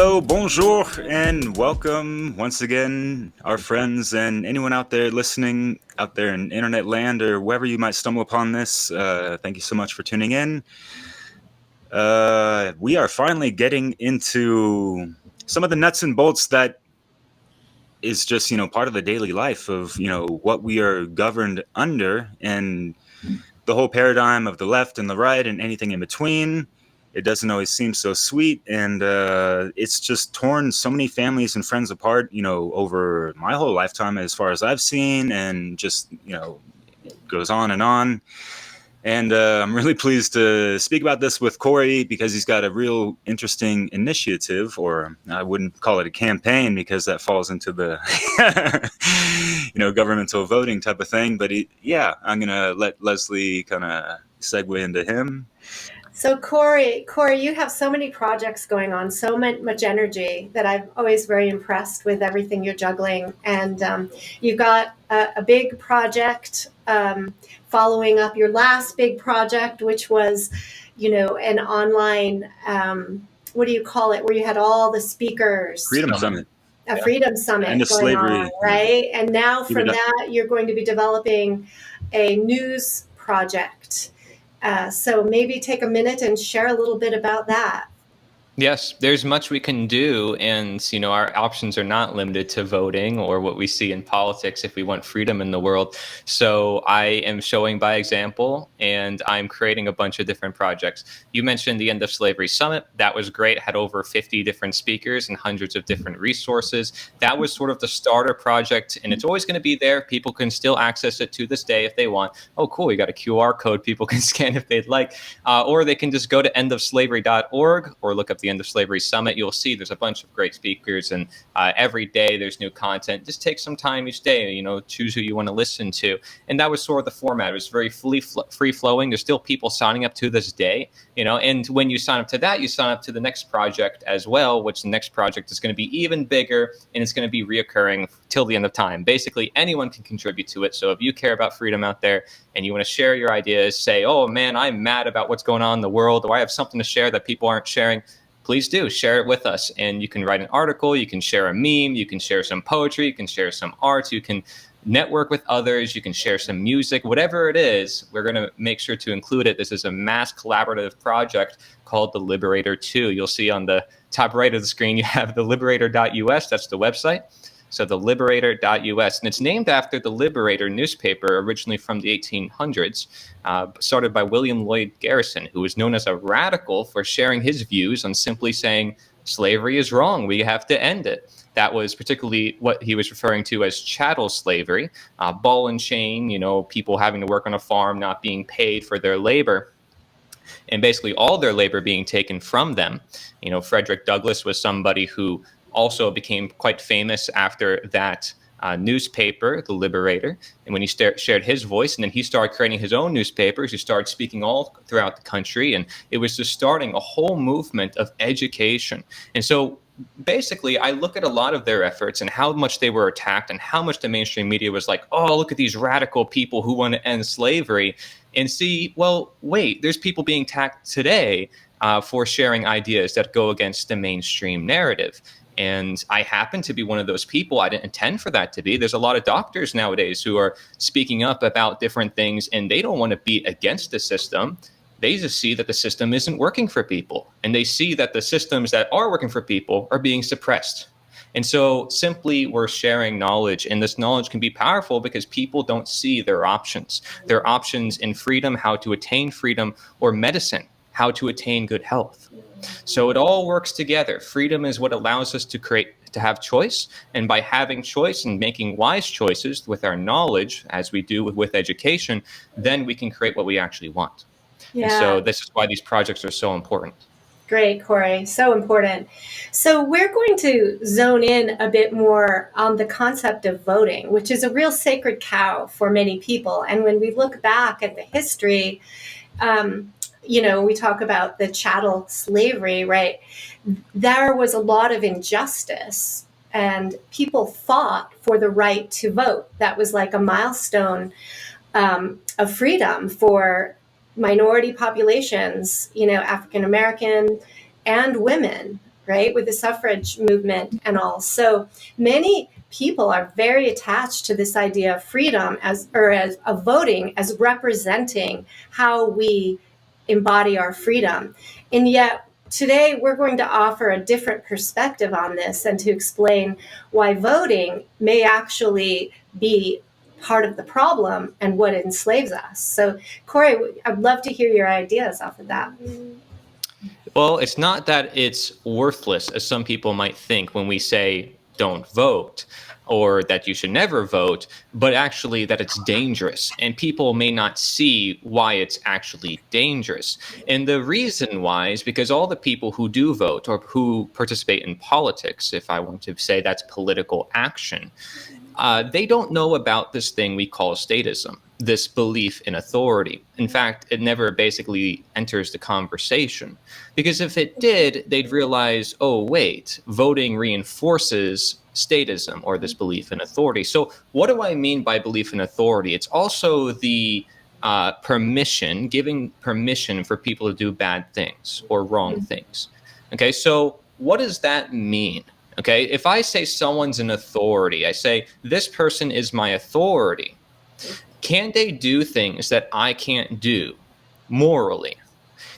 Hello, bonjour, and welcome once again, our friends and anyone out there listening out there in internet land or wherever you might stumble upon this. Thank you so much for tuning in. We are finally getting into some of the nuts and bolts that is just, part of the daily life of, what we are governed under and the whole paradigm of the left and the right and anything in between. It doesn't always seem so sweet, and it's just torn so many families and friends apart, over my whole lifetime as far as I've seen, and just, it goes on and on. And I'm really pleased to speak about this with Cory because he's got a real interesting initiative, or I wouldn't call it a campaign because that falls into the, governmental voting type of thing. But I'm going to let Leslie kind of segue into him. So Cory, you have so many projects going on, so much energy that I'm always very impressed with everything you're juggling. And you've got a big project following up your last big project, which was, an online, what do you call it, where you had all the speakers? Freedom Summit. A Freedom Summit End of going slavery. on, right? And now from that, you're going to be developing a news project. So maybe take a minute and share a little bit about that. Yes, there's much we can do, and our options are not limited to voting or what we see in politics if we want freedom in the world. So I am showing by example, and I'm creating a bunch of different projects. You mentioned the End of Slavery Summit. That was great. It had over 50 different speakers and hundreds of different resources. That was sort of the starter project, and it's always going to be there. People can still access it to this day if they want. Oh, cool, you got a QR code people can scan if they'd like, or they can just go to endofslavery.org or look up the End of Slavery Summit. You'll see there's a bunch of great speakers, and every day there's new content. Just take some time each day, choose who you want to listen to. And that was sort of the format. It was very free flowing. There's still people signing up to this day, and when you sign up to that, you sign up to the next project as well, which the next project is going to be even bigger, and it's going to be reoccurring till the end of time. Basically, anyone can contribute to it. So if you care about freedom out there and you want to share your ideas, say, oh man, I'm mad about what's going on in the world, or I have something to share that people aren't sharing, please do share it with us. And you can write an article, you can share a meme, you can share some poetry, you can share some art, you can network with others, you can share some music, whatever it is, we're going to make sure to include it. This is a mass collaborative project called The Liberator 2. You'll see on the top right of the screen, you have the liberator.us, that's the website. So the liberator.us, and it's named after the Liberator newspaper, originally from the 1800s, started by William Lloyd Garrison, who was known as a radical for sharing his views on simply saying slavery is wrong, we have to end it. That was particularly what he was referring to as chattel slavery, ball and chain, people having to work on a farm, not being paid for their labor, and basically all their labor being taken from them. Frederick Douglass was somebody who also became quite famous after that newspaper, The Liberator, and when he shared his voice, and then he started creating his own newspapers, he started speaking all throughout the country, and it was just starting a whole movement of education. And so basically, I look at a lot of their efforts and how much they were attacked and how much the mainstream media was like, oh, look at these radical people who want to end slavery, and see, well, wait, there's people being attacked today for sharing ideas that go against the mainstream narrative. And I happen to be one of those people. I didn't intend for that to be. There's a lot of doctors nowadays who are speaking up about different things, and they don't want to be against the system. They just see that the system isn't working for people, and they see that the systems that are working for people are being suppressed. And so simply we're sharing knowledge, and this knowledge can be powerful because people don't see their options in freedom, how to attain freedom, or medicine, how to attain good health. So it all works together. Freedom is what allows us to have choice. And by having choice and making wise choices with our knowledge, as we do with education, then we can create what we actually want. Yeah. And so this is why these projects are so important. Great, Cory. So important. So we're going to zone in a bit more on the concept of voting, which is a real sacred cow for many people. And when we look back at the history, we talk about the chattel slavery, right? There was a lot of injustice, and people fought for the right to vote. That was like a milestone of freedom for minority populations, African American and women, right, with the suffrage movement and all. So many people are very attached to this idea of freedom as of voting as representing how we embody our freedom. And yet today we're going to offer a different perspective on this and to explain why voting may actually be part of the problem and what enslaves us. So Cory, I'd love to hear your ideas off of that. Well, it's not that it's worthless, as some people might think when we say don't vote or that you should never vote, but actually that it's dangerous. And people may not see why it's actually dangerous. And the reason why is because all the people who do vote or who participate in politics, if I want to say that's political action, they don't know about this thing we call statism, this belief in authority. In fact, it never basically enters the conversation. Because if it did, they'd realize, oh, wait, voting reinforces statism or this belief in authority. So what do I mean by belief in authority? It's also the permission, giving permission for people to do bad things or wrong things. Okay, so what does that mean? Okay, if I say someone's an authority, I say this person is my authority. Can they do things that I can't do morally?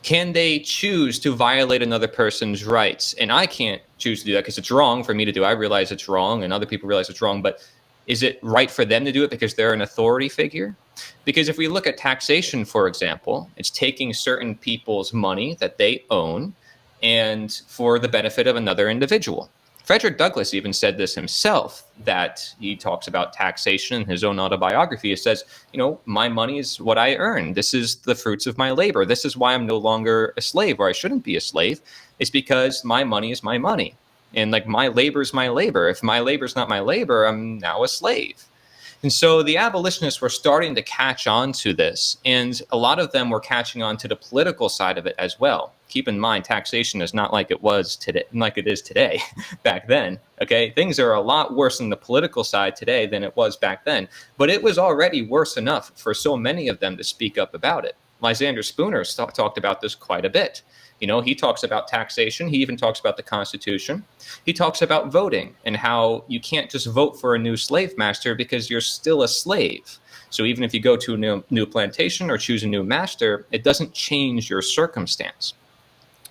Can they choose to violate another person's rights? And I can't choose to do that because it's wrong for me to do. I realize it's wrong and other people realize it's wrong, but is it right for them to do it because they're an authority figure? Because if we look at taxation, for example, it's taking certain people's money that they own and for the benefit of another individual. Frederick Douglass even said this himself, that he talks about taxation in his own autobiography. He says, you know, my money is what I earn. This is the fruits of my labor. This is why I'm no longer a slave, or I shouldn't be a slave. It's because my money is my money. And like my labor is my labor. If my labor is not my labor, I'm now a slave. And so the abolitionists were starting to catch on to this, and a lot of them were catching on to the political side of it as well. Keep in mind, taxation is not like it was today, like it is today, back then. Okay, things are a lot worse on the political side today than it was back then, but it was already worse enough for so many of them to speak up about it. Lysander Spooner talked about this quite a bit. You know, he talks about taxation. He even talks about the Constitution. He talks about voting and how you can't just vote for a new slave master because you're still a slave. So even if you go to a new plantation or choose a new master, it doesn't change your circumstance.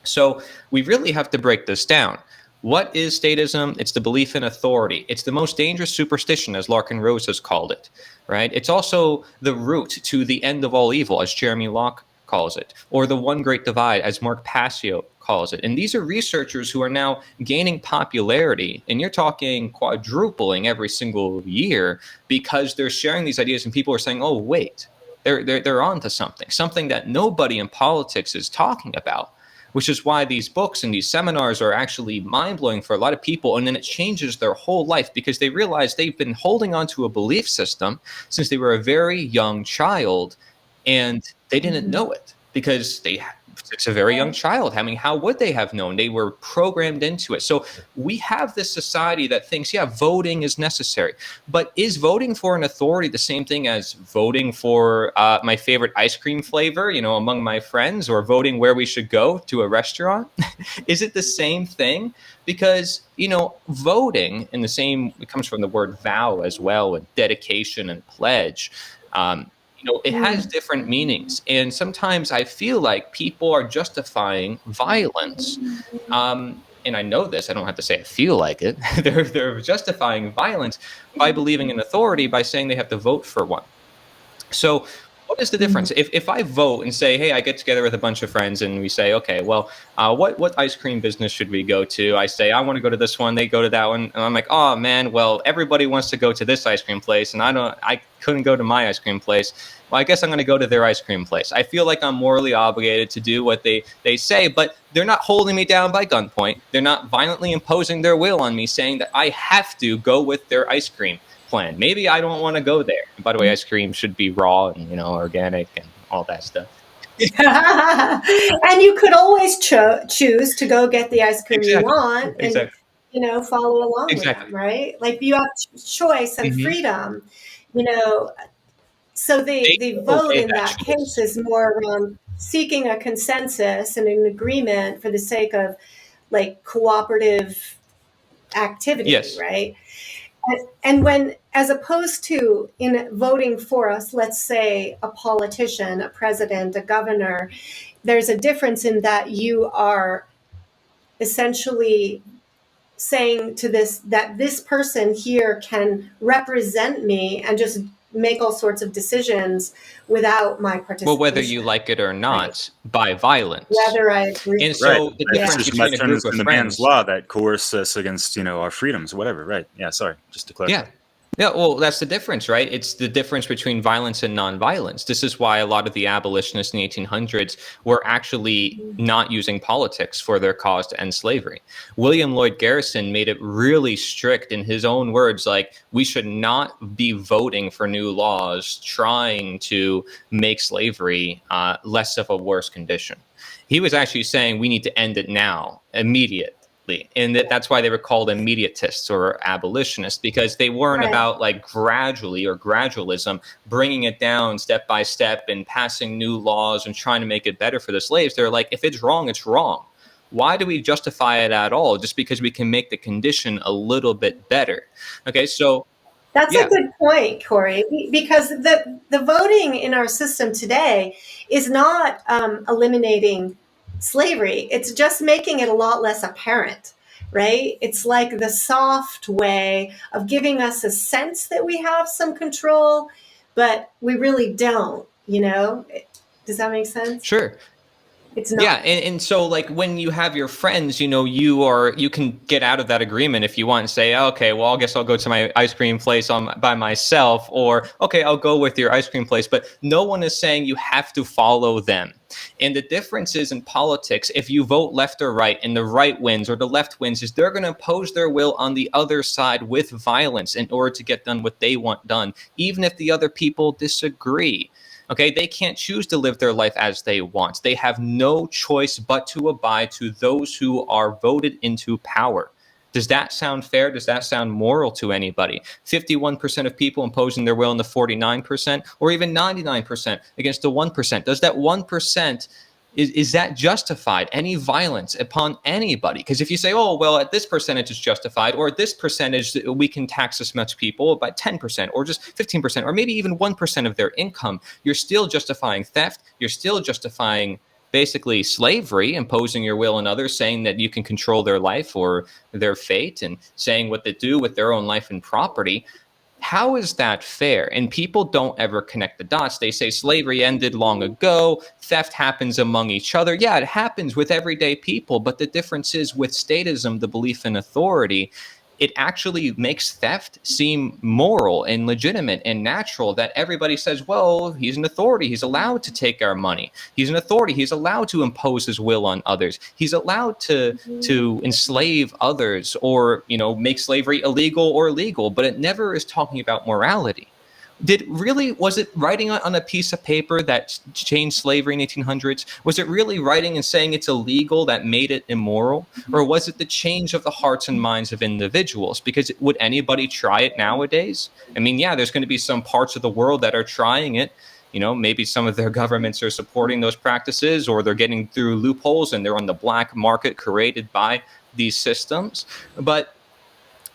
So we really have to break this down. What is statism? It's the belief in authority. It's the most dangerous superstition, as Larkin Rose has called it, right? It's also the root to the end of all evil, as Jeremy Locke calls it, or the one great divide, as Mark Passio calls it. And these are researchers who are now gaining popularity, and you're talking quadrupling every single year because they're sharing these ideas and people are saying, oh, wait, they're onto something that nobody in politics is talking about, which is why these books and these seminars are actually mind-blowing for a lot of people. And then it changes their whole life because they realize they've been holding on to a belief system since they were a very young child, and they didn't know it because it's a very young child. I mean, how would they have known? They were programmed into it. So we have this society that thinks, yeah, voting is necessary. But is voting for an authority the same thing as voting for my favorite ice cream flavor, you know, among my friends, or voting where we should go to a restaurant? Is it the same thing? Because, you know, voting in the same, it comes from the word vow as well, with dedication and pledge. You know, it has different meanings. And sometimes I feel like people are justifying violence. And I know this, I don't have to say I feel like it. They're justifying violence by believing in authority, by saying they have to vote for one. So what is the difference? If I vote and say, hey, I get together with a bunch of friends and we say, okay, well, what ice cream business should we go to? I say, I want to go to this one. They go to that one. And I'm like, oh, man, well, everybody wants to go to this ice cream place. And I couldn't go to my ice cream place. Well, I guess I'm going to go to their ice cream place. I feel like I'm morally obligated to do what they say, but they're not holding me down by gunpoint. They're not violently imposing their will on me, saying that I have to go with their ice cream plan. Maybe I don't want to go there. And by the way, ice cream should be raw and, you know, organic and all that stuff. And you could always choose to go get the ice cream you want and, you know, follow along with them, right? Like you have choice and freedom, you know. So the vote in that case is more around seeking a consensus and an agreement for the sake of like cooperative activity, Yes. right? And when, as opposed to in voting for us, let's say a politician, a president, a governor, there's a difference in that you are essentially saying to this that this person here can represent me and just make all sorts of decisions without my Well, whether you participation, like it or right? not, by violence. Whether I agree. And Right. so the It's Yeah. difference just between a Western group of and the man's friends. law that coerce us against, our freedoms, whatever. Right. Yeah. Sorry. Just to clarify. Yeah. Yeah, well, that's the difference, right? It's the difference between violence and nonviolence. This is why a lot of the abolitionists in the 1800s were actually not using politics for their cause to end slavery. William Lloyd Garrison made it really strict in his own words, like, we should not be voting for new laws trying to make slavery less of a worse condition. He was actually saying we need to end it now, immediate. And that's why they were called immediatists or abolitionists, because they weren't Right. about like gradually or gradualism, bringing it down step by step and passing new laws and trying to make it better for the slaves. They're like, if it's wrong, it's wrong. Why do we justify it at all? Just because we can make the condition a little bit better. Okay, so That's yeah. a good point, Cory, because the voting in our system today is not eliminating slavery. It's just making it a lot less apparent, right? It's like the soft way of giving us a sense that we have some control, but we really don't, you know? Does that make sense? Sure. It's not. Yeah, and so like when you have your friends, you can get out of that agreement if you want and say, okay, well, I guess I'll go to my ice cream place by myself, or okay, I'll go with your ice cream place. But no one is saying you have to follow them. And the difference is in politics, if you vote left or right and the right wins or the left wins, is they're going to impose their will on the other side with violence in order to get done what they want done, even if the other people disagree. Okay, they can't choose to live their life as they want. They have no choice but to abide to those who are voted into power. Does that sound fair? Does that sound moral to anybody? 51% of people imposing their will on the 49%, or even 99% against the 1%. Does that 1%, is that justified? Any violence upon anybody? Because if you say, oh, well, at this percentage it's justified, or at this percentage we can tax this much people by 10%, or just 15%, or maybe even 1% of their income, you're still justifying theft. You're still justifying basically slavery, imposing your will on others, saying that you can control their life or their fate, and saying what they do with their own life and property. How is that fair? And people don't ever connect the dots. They say slavery ended long ago. Theft happens among each other. Yeah, it happens with everyday people. But the difference is with statism, the belief in authority, it actually makes theft seem moral and legitimate and natural, that everybody says, well, he's an authority. He's allowed to take our money. He's an authority. He's allowed to impose his will on others. He's allowed to enslave others, or, make slavery illegal or legal, but it never is talking about morality. Was it writing on a piece of paper that changed slavery in the 1800s? Was it really writing and saying it's illegal that made it immoral? Or was it the change of the hearts and minds of individuals? Because would anybody try it nowadays? I mean, yeah, there's going to be some parts of the world that are trying it. Maybe some of their governments are supporting those practices, or they're getting through loopholes and they're on the black market created by these systems. But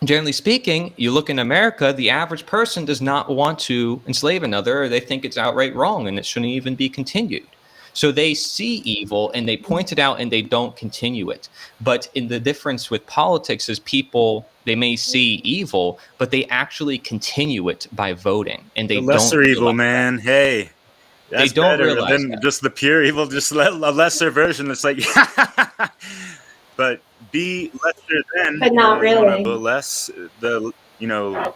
generally speaking, you look in America, the average person does not want to enslave another, or they think it's outright wrong and it shouldn't even be continued. So they see evil and they point it out and they don't continue it. But in the difference with politics is people, they may see evil, but they actually continue it by voting, and they The lesser don't evil, realize man. Hey, that. They that's don't better realize than that. just the pure evil, just a lesser version. It's like, but be lesser than, But not really. but less the,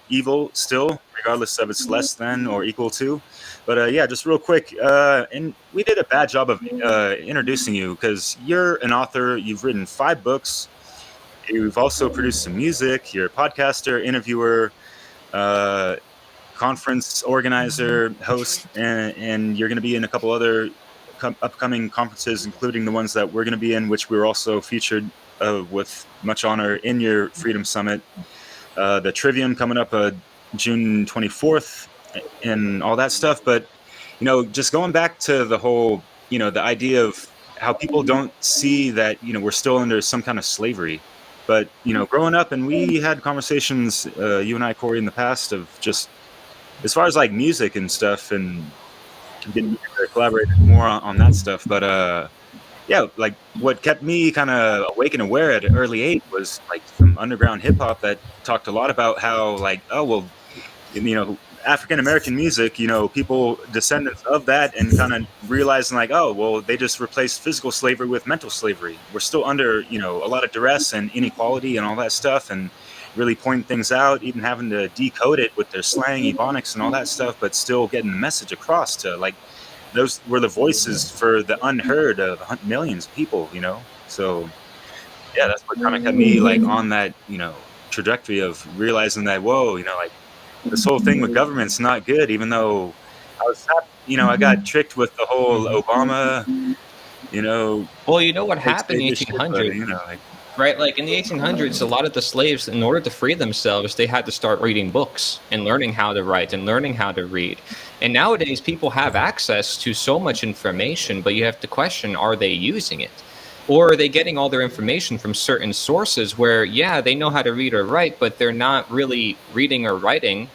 evil still, regardless of it's less than or equal to. But yeah, just real quick, and we did a bad job of introducing you, because you're an author. You've written 5 books. You've also produced some music. You're a podcaster, interviewer, conference organizer, host, and you're going to be in a couple other upcoming conferences, including the ones that we're going to be in, which we're also featured with much honor in your Freedom Summit. The Trivium coming up June 24th and all that stuff. But, just going back to the whole, the idea of how people don't see that, we're still under some kind of slavery. But, growing up, and we had conversations, you and I, Cory, in the past, of just as far as like music and stuff, and getting to collaborate more on that stuff. But yeah, like what kept me kind of awake and aware at an early age was like some underground hip hop that talked a lot about how, like, oh well, African American music, people descendants of that, and kind of realizing like, oh well, they just replaced physical slavery with mental slavery. We're still under a lot of duress and inequality and all that stuff, and really pointing things out, even having to decode it with their slang, ebonics, and all that stuff, but still getting the message across to, like, those were the voices for the unheard of millions of people. So yeah, that's what kind of kept me like on that trajectory of realizing that, whoa, like, this whole thing with government's not good, even though I was I got tricked with the whole Obama, Well, you know what fake happened in the savior shit, but 1800s, like, right? Like in the 1800s, a lot of the slaves, in order to free themselves, they had to start reading books and learning how to write and learning how to read. And nowadays, people have access to so much information, but you have to question, are they using it? Or are they getting all their information from certain sources where, yeah, they know how to read or write, but they're not really reading or writing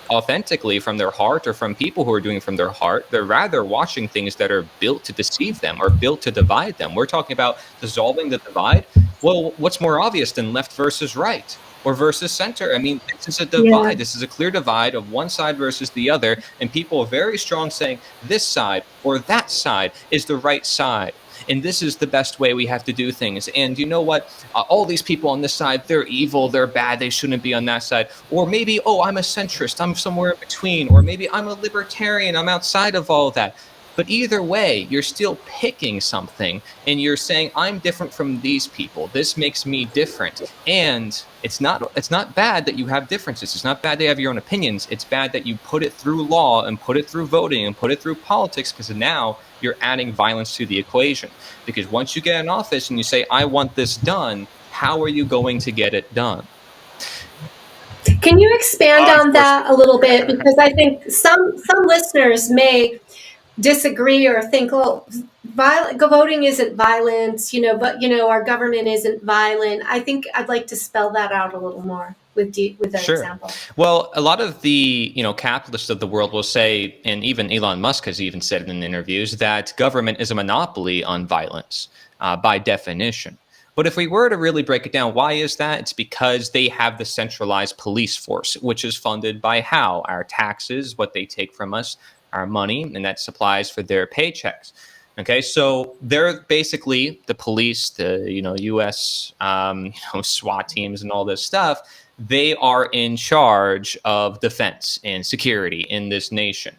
authentically from their heart, or from people who are doing it from their heart. They're rather watching things that are built to deceive them or built to divide them. We're talking about dissolving the divide. Well, what's more obvious than left versus right or versus center? I mean, this is a divide. Yeah. This is a clear divide of one side versus the other, and people are very strong saying this side or that side is the right side, and this is the best way we have to do things. And you know what? All these people on this side, they're evil, they're bad, they shouldn't be on that side. Or maybe, oh, I'm a centrist, I'm somewhere in between. Or maybe I'm a libertarian, I'm outside of all of that. But either way, you're still picking something and you're saying, I'm different from these people. This makes me different. And it's not bad that you have differences. It's not bad that you have your own opinions. It's bad that you put it through law and put it through voting and put it through politics, because now you're adding violence to the equation. Because once you get in office and you say, I want this done, how are you going to get it done? Can you expand on that a little bit? Because I think some listeners may disagree or think, oh, voting isn't violence, but our government isn't violent. I think I'd like to spell that out a little more with an Sure. example. Well, a lot of the capitalists of the world will say, and even Elon Musk has even said it in interviews, that government is a monopoly on violence by definition. But if we were to really break it down, why is that? It's because they have the centralized police force, which is funded by how? Our taxes, what they take from us, our money, and that supplies for their paychecks. Okay, so they're basically the police, the U.S. SWAT teams and all this stuff. They are in charge of defense and security in this nation.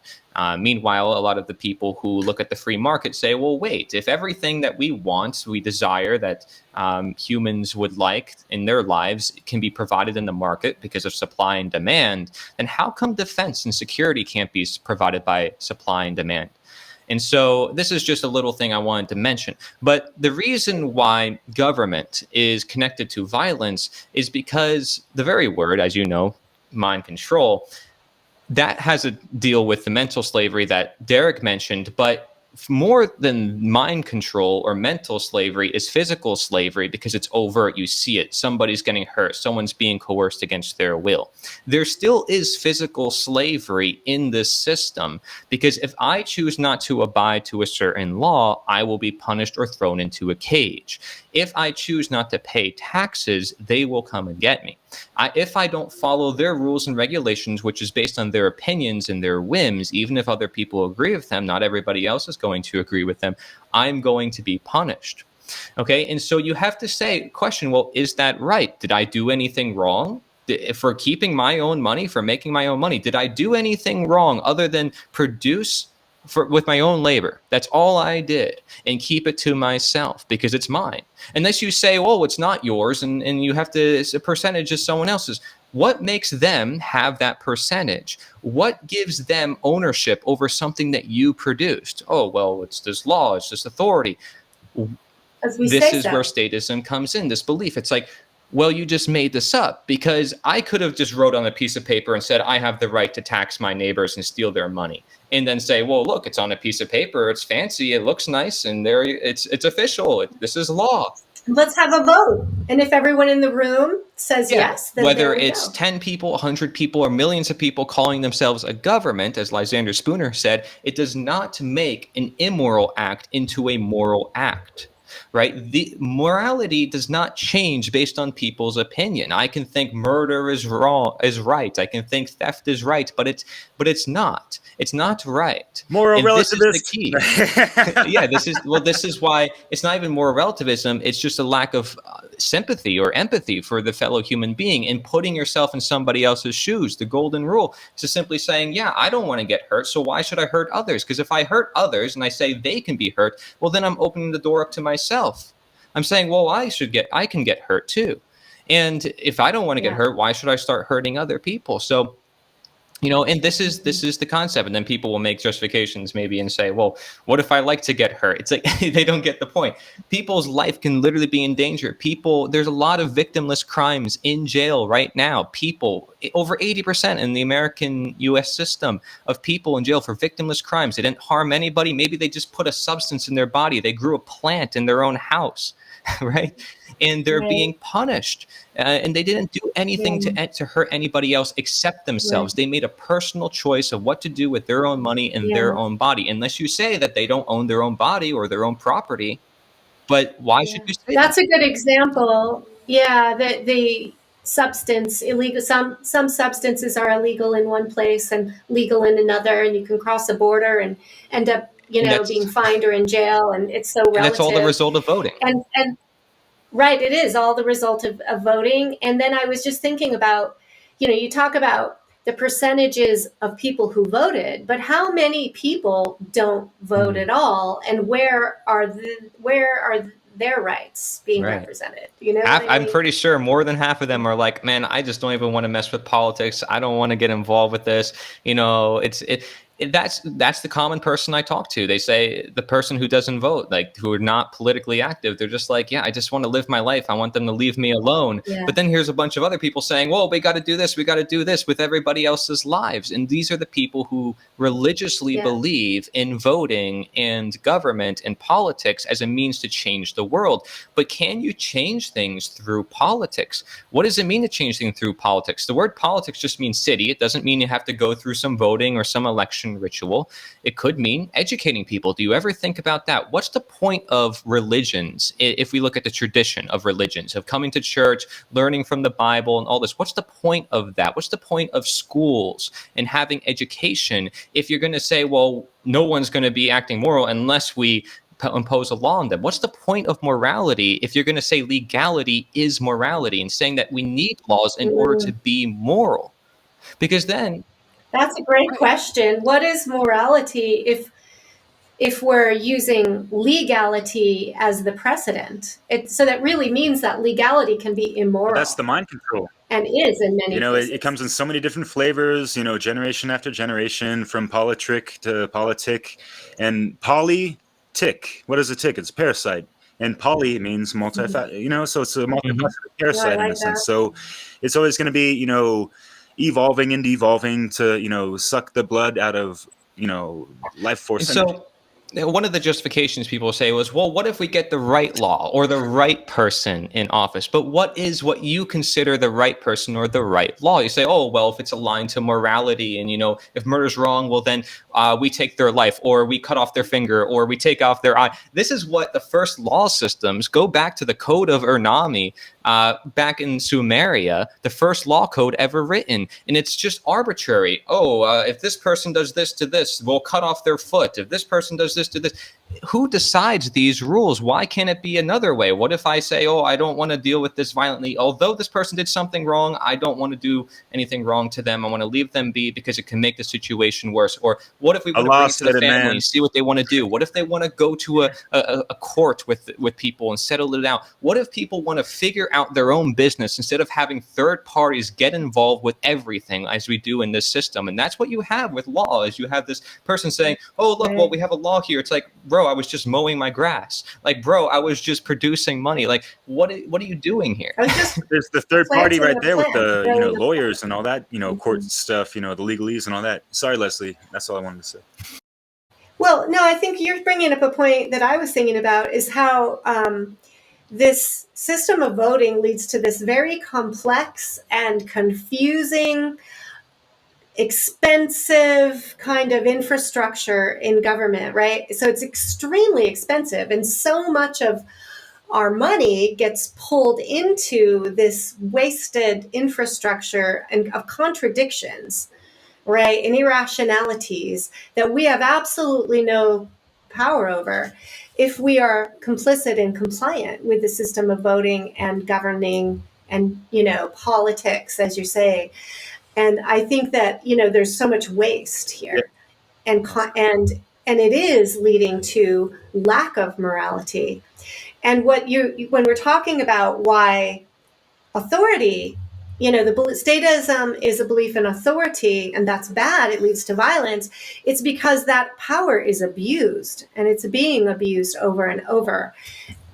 Meanwhile, a lot of the people who look at the free market say, well, wait, if everything that we want, we desire, that humans would like in their lives can be provided in the market because of supply and demand, then how come defense and security can't be provided by supply and demand? And so this is just a little thing I wanted to mention. But the reason why government is connected to violence is because the very word, as you know, mind control, that has a deal with the mental slavery that Derek mentioned, but more than mind control or mental slavery is physical slavery, because it's overt. You see it. Somebody's getting hurt. Someone's being coerced against their will. There still is physical slavery in this system, because if I choose not to abide to a certain law, I will be punished or thrown into a cage. If I choose not to pay taxes, they will come and get me. If I don't follow their rules and regulations, which is based on their opinions and their whims, even if other people agree with them, not everybody else is going to agree with them, I'm going to be punished. Okay, and so you have to question, well, is that right? Did I do anything wrong? For keeping my own money, for making my own money, did I do anything wrong other than produce with my own labor? That's all I did, and keep it to myself because it's mine. Unless you say, oh, it's not yours, and you have to, it's a percentage is someone else's. What makes them have that percentage? What gives them ownership over something that you produced? Oh, well, it's this law, it's this authority. As we This say is so. where statism comes in, this belief. It's like, Well, you just made this up, because I could have just wrote on a piece of paper and said, I have the right to tax my neighbors and steal their money. And then say, well, look, it's on a piece of paper. It's fancy. It looks nice. And there it's official. This is law. Let's have a vote. And if everyone in the room says yes, then whether there we it's go. 10 people, 100 people, or millions of people calling themselves a government, as Lysander Spooner said, it does not make an immoral act into a moral act. Right? The morality does not change based on people's opinion. I can think murder is wrong, is right. I can think theft is right, but it's not. It's not right. Moral and relativist. This is the key. Yeah, this is why it's not even moral relativism. It's just a lack of sympathy or empathy for the fellow human being and putting yourself in somebody else's shoes. The golden rule is just simply saying, yeah, I don't want to get hurt, so why should I hurt others? Because if I hurt others and I say they can be hurt, well, then I'm opening the door up to myself. I'm saying, well, I can get hurt too. And if I don't want to get hurt, why should I start hurting other people? So, and this is the concept. And then people will make justifications maybe and say, well, what if I like to get hurt? It's like they don't get the point. People's life can literally be in danger. There's a lot of victimless crimes in jail right now. People, over 80% in the American US system of people in jail for victimless crimes. They didn't harm anybody. Maybe they just put a substance in their body. They grew a plant in their own house, right? And they're being punished. And they didn't do anything to hurt anybody else except themselves. They made a personal choice of what to do with their own money and their own body. Unless you say that they don't own their own body or their own property. But why should you say that? That's a good example. Yeah, the substance illegal. Some substances are illegal in one place and legal in another, and you can cross a border and end up, being fined or in jail, and it's so relative. And that's all the result of voting. And right, it is all the result of voting. And then I was just thinking about, you talk about the percentages of people who voted, but how many people don't vote at all, and where are their rights being represented? I'm pretty sure more than half of them are like, man, I just don't even want to mess with politics. I don't want to get involved with this. That's the common person I talk to. They say the person who doesn't vote, like who are not politically active, they're just like, yeah, I just want to live my life. I want them to leave me alone. Yeah. But then here's a bunch of other people saying, well, we got to do this. We got to do this with everybody else's lives. And these are the people who religiously believe in voting and government and politics as a means to change the world. But can you change things through politics? What does it mean to change things through politics? The word politics just means city. It doesn't mean you have to go through some voting or some election ritual. It could mean educating people. Do you ever think about that? What's the point of religions? If we look at the tradition of religions, of coming to church, learning from the Bible and all this, what's the point of that? What's the point of schools and having education if you're going to say, well, no one's going to be acting moral unless we impose a law on them? What's the point of morality if you're going to say legality is morality and saying that we need laws in order to be moral? Because then that's a great question. What is morality if we're using legality as the precedent? So that really means that legality can be immoral. That's the mind control. And is in many cases. It comes in so many different flavors, generation after generation, from politrick to politic. And politic, what is a tick? It's a parasite. And poly means multifaceted, so it's a multifaceted parasite in a sense. So it's always going to be, evolving and devolving to, suck the blood out of, life force. So one of the justifications people say was, well, what if we get the right law or the right person in office? But what is what you consider the right person or the right law? You say, oh, well, if it's aligned to morality and, if murder's wrong, well, then we take their life, or we cut off their finger, or we take off their eye. This is what the first law systems go back to the Code of Urnami, back in Sumeria, the first law code ever written. And it's just arbitrary. If this person does this to this, we'll cut off their foot. If this person does this to this, who decides these rules? Why can't it be another way? What if I say, I don't want to deal with this violently. Although this person did something wrong, I don't want to do anything wrong to them. I want to leave them be because it can make the situation worse. Or what if we want to bring it to the family and see what they want to do? What if they want to go to a court with people and settle it out? What if people want to figure out their own business instead of having third parties get involved with everything as we do in this system? And that's what you have with law, is you have this person saying, oh, look, well, we have a law here. It's like bro, I was just mowing my grass. Like, bro, I was just producing money. Like, what are you doing here? I was just There's the third party planting right a there with plant, the, growing a lawyers and all that, court plant. stuff, the legalese and all that. Sorry, Leslie. That's all I wanted to say. Well, no, I think you're bringing up a point that I was thinking about is how this system of voting leads to this very complex and confusing, expensive kind of infrastructure in government, right? So it's extremely expensive, and so much of our money gets pulled into this wasted infrastructure and of contradictions, right? And irrationalities that we have absolutely no power over if we are complicit and compliant with the system of voting and governing and, politics, as you say. And I think that, there's so much waste here. Yeah. And it is leading to lack of morality. And when we're talking about why authority, the statism is a belief in authority, and that's bad, it leads to violence. It's because that power is abused, and it's being abused over and over,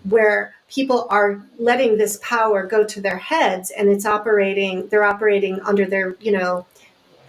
where people are letting this power go to their heads, and they're operating under their,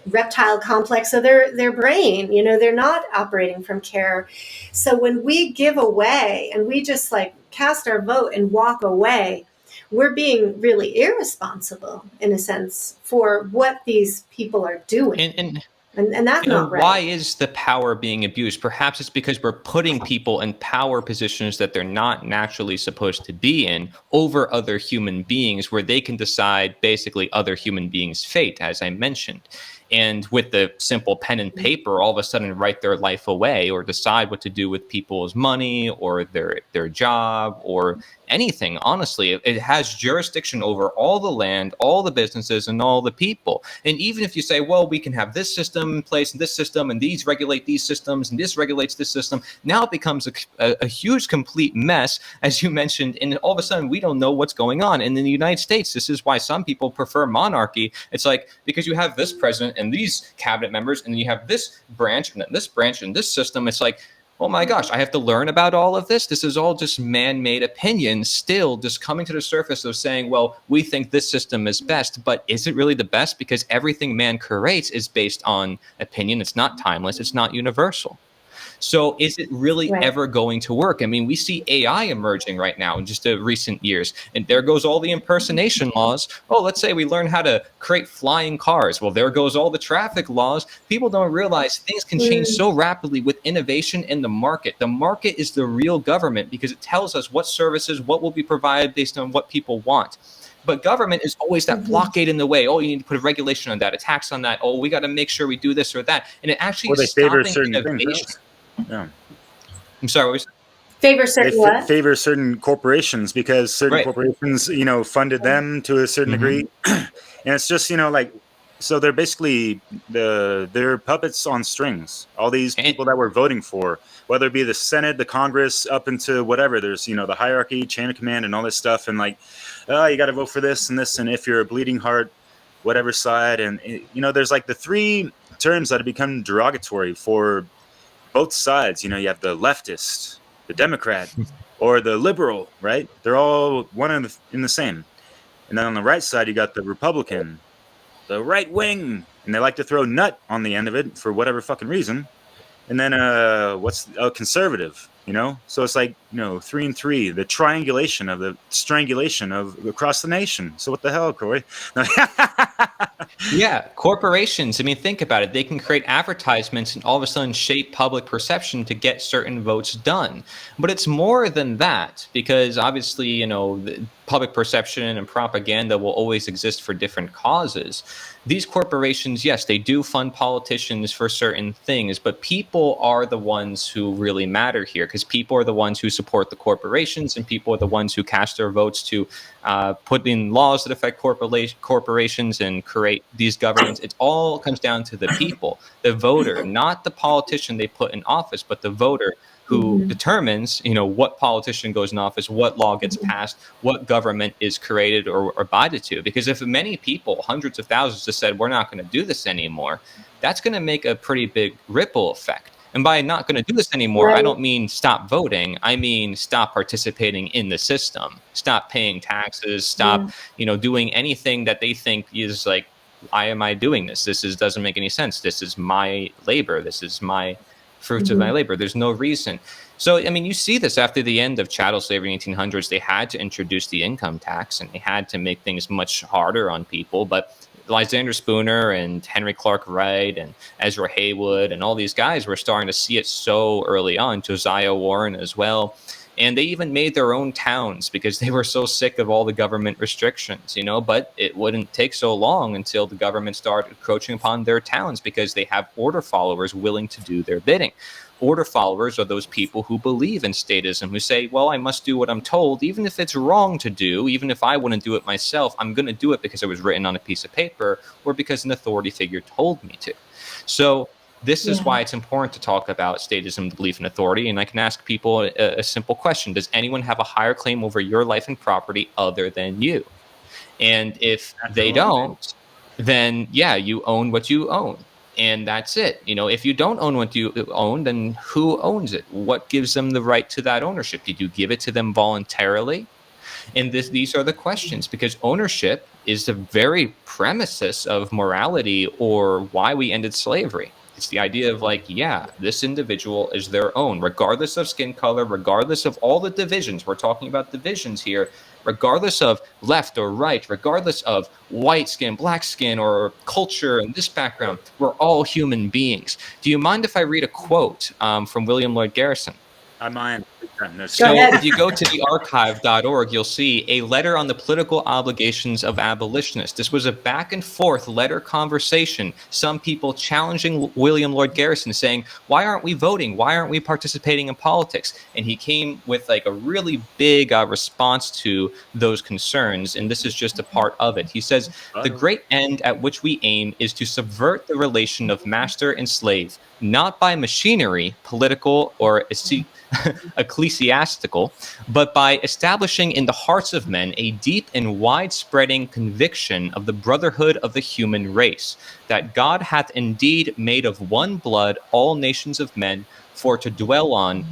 reptile complex of their brain. They're not operating from care. So when we give away and we just like cast our vote and walk away, we're being really irresponsible in a sense for what these people are doing. And that's not right. Why is the power being abused? Perhaps it's because we're putting people in power positions that they're not naturally supposed to be in over other human beings, where they can decide basically other human beings' fate, as I mentioned. And with the simple pen and paper, all of a sudden write their life away or decide what to do with people's money or their job or anything. Honestly, it has jurisdiction over all the land, all the businesses, and all the people. And even if you say, well, we can have this system in place and this system, and these regulate these systems, and this regulates this system, now it becomes a huge, complete mess, as you mentioned. And all of a sudden, we don't know what's going on. And in the United States, this is why some people prefer monarchy. It's like, because you have this president and these cabinet members, and then you have this branch and then this branch and this system. It's like, oh my gosh, I have to learn about all of this. This is all just man-made opinions still just coming to the surface of saying, well, we think this system is best, but is it really the best? Because everything man creates is based on opinion. It's not timeless. It's not universal. So is it really ever going to work? I mean, we see AI emerging right now in just recent years, and there goes all the impersonation laws. Oh, let's say we learn how to create flying cars. Well, there goes all the traffic laws. People don't realize things can change so rapidly with innovation in the market. The market is the real government because it tells us what services, what will be provided based on what people want. But government is always that blockade in the way. Oh, you need to put a regulation on that, a tax on that. Oh, we got to make sure we do this or that. And it actually is stopping innovation. Yeah. I'm sorry, what was favor certain what? Favor certain corporations because certain corporations, funded them to a certain degree. And it's just, so they're basically they're puppets on strings. All these people that we're voting for, whether it be the Senate, the Congress, up into whatever, there's, the hierarchy, chain of command and all this stuff. And you got to vote for this and this. And if you're a bleeding heart, whatever side. And, there's like the three terms that have become derogatory for both sides. You have the leftist, the Democrat, or the liberal, right? They're all one in the same. And then on the right side, you got the Republican, the right wing, and they like to throw nut on the end of it for whatever fucking reason. And then what's a conservative, So it's like, 3 and 3, the triangulation of the strangulation of across the nation. So what the hell, Cory? Yeah, corporations. I mean, think about it. They can create advertisements and all of a sudden shape public perception to get certain votes done. But it's more than that because obviously, the public perception and propaganda will always exist for different causes. These corporations, yes, they do fund politicians for certain things, but people are the ones who really matter here because people are the ones who support the corporations and people are the ones who cast their votes to put in laws that affect corporations and create these governments. It all comes down to the people, the voter, not the politician they put in office, but the voter who determines, what politician goes in office, what law gets passed, what government is created or abided to. Because if many people, hundreds of thousands, just said, we're not going to do this anymore, that's going to make a pretty big ripple effect. And by not going to do this anymore, Right. I don't mean stop voting. I mean stop participating in the system, stop paying taxes, stop, doing anything that they think is like, why am I doing this? Doesn't make any sense. This is my labor. This is my fruits of my labor. There's no reason. So, I mean, you see this after the end of chattel slavery in the 1800s. They had to introduce the income tax, and they had to make things much harder on people. But Lysander Spooner and Henry Clark Wright and Ezra Heywood and all these guys were starting to see it so early on, Josiah Warren as well. And they even made their own towns because they were so sick of all the government restrictions, but it wouldn't take so long until the government started encroaching upon their towns because they have order followers willing to do their bidding. Order followers are those people who believe in statism, who say, well, I must do what I'm told, even if it's wrong to do, even if I wouldn't do it myself, I'm going to do it because it was written on a piece of paper or because an authority figure told me to. So this is why it's important to talk about statism, the belief in authority. And I can ask people a simple question. Does anyone have a higher claim over your life and property other than you? And if they don't, then you own what you own. And that's it. If you don't own what you own, then who owns it? What gives them the right to that ownership? Did you give it to them voluntarily? And these are the questions, because ownership is the very premises of morality or why we ended slavery. It's the idea of like, this individual is their own, regardless of skin color, regardless of all the divisions. We're talking about divisions here, regardless of left or right, regardless of white skin, black skin, or culture and this background. We're all human beings. Do you mind if I read a quote from William Lloyd Garrison? I mind. So if you go to thearchive.org, you'll see a letter on the political obligations of abolitionists. This was a back and forth letter conversation. Some people challenging William Lloyd Garrison, saying, why aren't we voting? Why aren't we participating in politics? And he came with like a really big response to those concerns. And this is just a part of it. He says, the great end at which we aim is to subvert the relation of master and slave, not by machinery, political or ecclesiastical, but by establishing in the hearts of men a deep and wide-spreading conviction of the brotherhood of the human race, that God hath indeed made of one blood all nations of men for to dwell on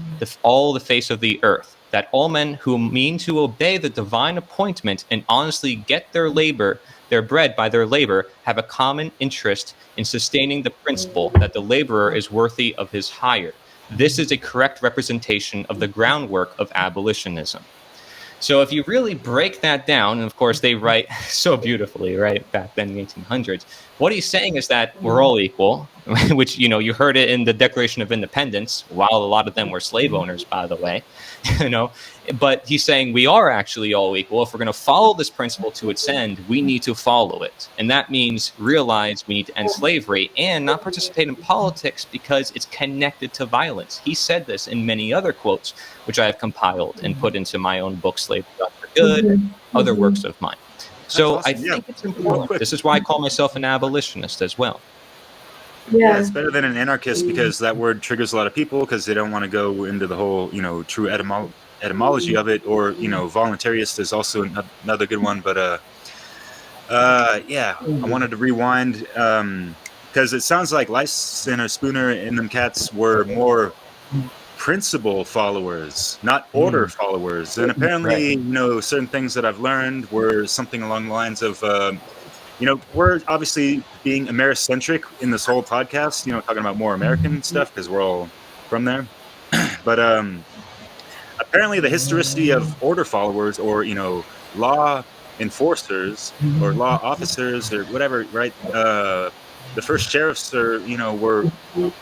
all the face of the earth, that all men who mean to obey the divine appointment and honestly get their bread by their labor, have a common interest in sustaining the principle that the laborer is worthy of his hire. This is a correct representation of the groundwork of abolitionism. So if you really break that down, and of course they write so beautifully, right, back then in the 1800s, what he's saying is that we're all equal, which, you heard it in the Declaration of Independence, while a lot of them were slave owners, by the way, but he's saying we are actually all equal. If we're going to follow this principle to its end, we need to follow it. And that means realize we need to end slavery and not participate in politics because it's connected to violence. He said this in many other quotes, which I have compiled and put into my own book, Slave for Good, and other works of mine. So awesome. I think it's important. This is why I call myself an abolitionist as well. Yeah, it's better than an anarchist because that word triggers a lot of people because they don't want to go into the whole, true etymology of it, or, voluntarist is also another good one. But, I wanted to rewind because it sounds like Lysander Spooner and them cats were more principle followers, not order followers. And apparently, certain things that I've learned were something along the lines of, we're obviously being Americentric in this whole podcast, talking about more American stuff because we're all from there. But apparently the historicity of order followers or, law enforcers or law officers or whatever, right? The first sheriffs are, were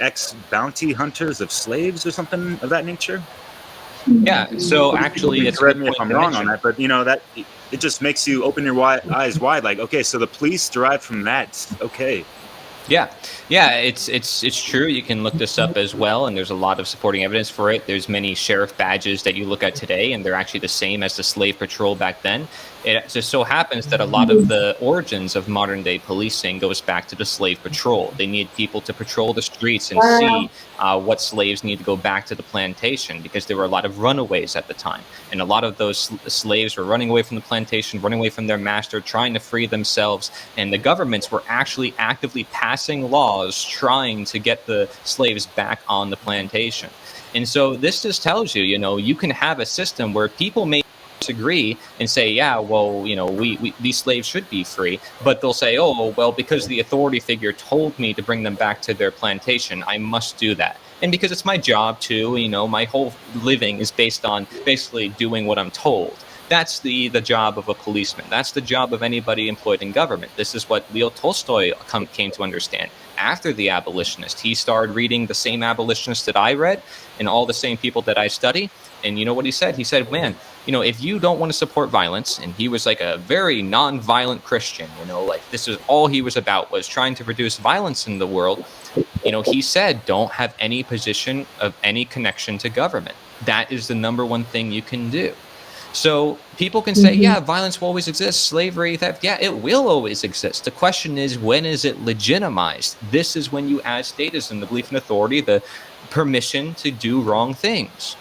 ex-bounty hunters of slaves or something of that nature. Yeah, so actually, it's correct me if I'm wrong on that, but that it just makes you open your eyes wide. Like, okay, so the police derived from that. Okay. Yeah, it's true. You can look this up as well, and there's a lot of supporting evidence for it. There's many sheriff badges that you look at today, and they're actually the same as the slave patrol back then. It just so happens that a lot of the origins of modern day policing goes back to the slave patrol. They need people to patrol the streets and see what slaves need to go back to the plantation because there were a lot of runaways at the time. And a lot of those slaves were running away from the plantation, running away from their master, trying to free themselves. And the governments were actually actively passing passing laws trying to get the slaves back on the plantation. And so this just tells you, you can have a system where people may disagree and say, yeah, well, these slaves should be free, but they'll say, oh, well, because the authority figure told me to bring them back to their plantation, I must do that. And because it's my job too, my whole living is based on basically doing what I'm told. That's the job of a policeman. That's the job of anybody employed in government. This is what Leo Tolstoy came to understand after the abolitionist. He started reading the same abolitionists that I read and all the same people that I study. And you know what he said? He said, man, if you don't want to support violence, and he was like a very non-violent Christian, like this is all he was about, was trying to reduce violence in the world. He said, don't have any position of any connection to government. That is the number one thing you can do. So people can say, yeah, violence will always exist, slavery, theft, yeah, it will always exist. The question is, when is it legitimized? This is when you add statism, the belief in authority, the permission to do wrong things.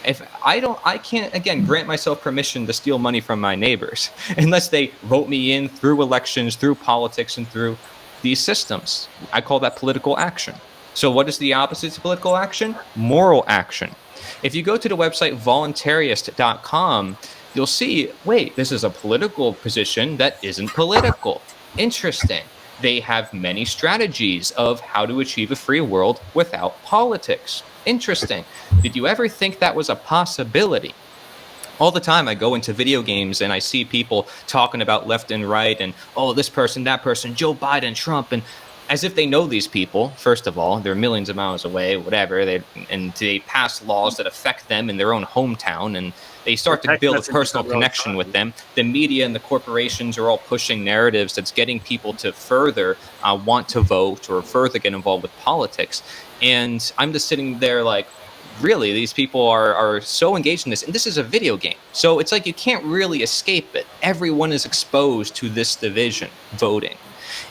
If I can't, again, grant myself permission to steal money from my neighbors unless they vote me in through elections, through politics, and through these systems. I call that political action. So what is the opposite to political action? Moral action. If you go to the website voluntarist.com, you'll see, wait, this is a political position that isn't political. Interesting. They have many strategies of how to achieve a free world without politics. Interesting. Did you ever think that was a possibility? All the time I go into video games and I see people talking about left and right and, oh, this person, that person, Joe Biden, Trump, and as if they know these people. First of all, they're millions of miles away, whatever. They pass laws that affect them in their own hometown, and they start to build a personal connection with them. The media and the corporations are all pushing narratives that's getting people to further want to vote or further get involved with politics. And I'm just sitting there like, really, these people are so engaged in this, and this is a video game. So it's like you can't really escape it. Everyone is exposed to this division, voting.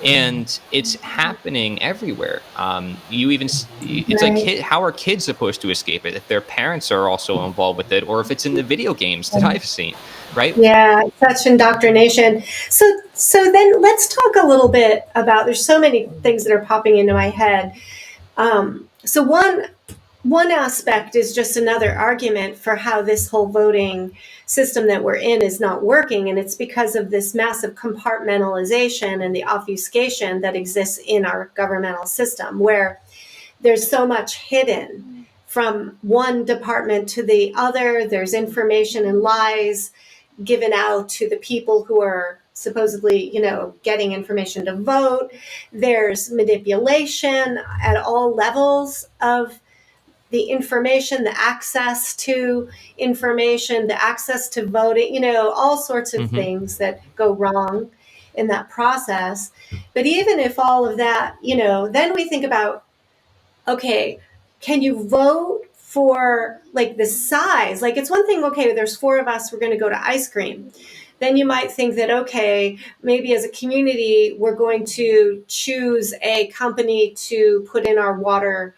And it's happening everywhere. It's like, how are kids supposed to escape it if their parents are also involved with it, or if it's in the video games that I've seen, right? Yeah, such indoctrination. So then let's talk a little bit about, there's so many things that are popping into my head. So one aspect is just another argument for how this whole voting system that we're in is not working, and it's because of this massive compartmentalization and the obfuscation that exists in our governmental system, where there's so much hidden from one department to the other. There's information and lies given out to the people who are supposedly, getting information to vote. There's manipulation at all levels of the information, the access to information, the access to voting, all sorts of things that go wrong in that process. But even if all of that, then we think about, okay, can you vote for like the size? Like, it's one thing, okay, there's 4 of us, we're going to go to ice cream. Then you might think that, okay, maybe as a community, we're going to choose a company to put in our water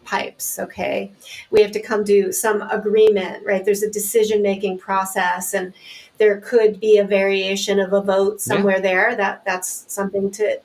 pipes. Okay, we have to come to some agreement, right? There's a decision-making process, and there could be a variation of a vote somewhere there. That's something to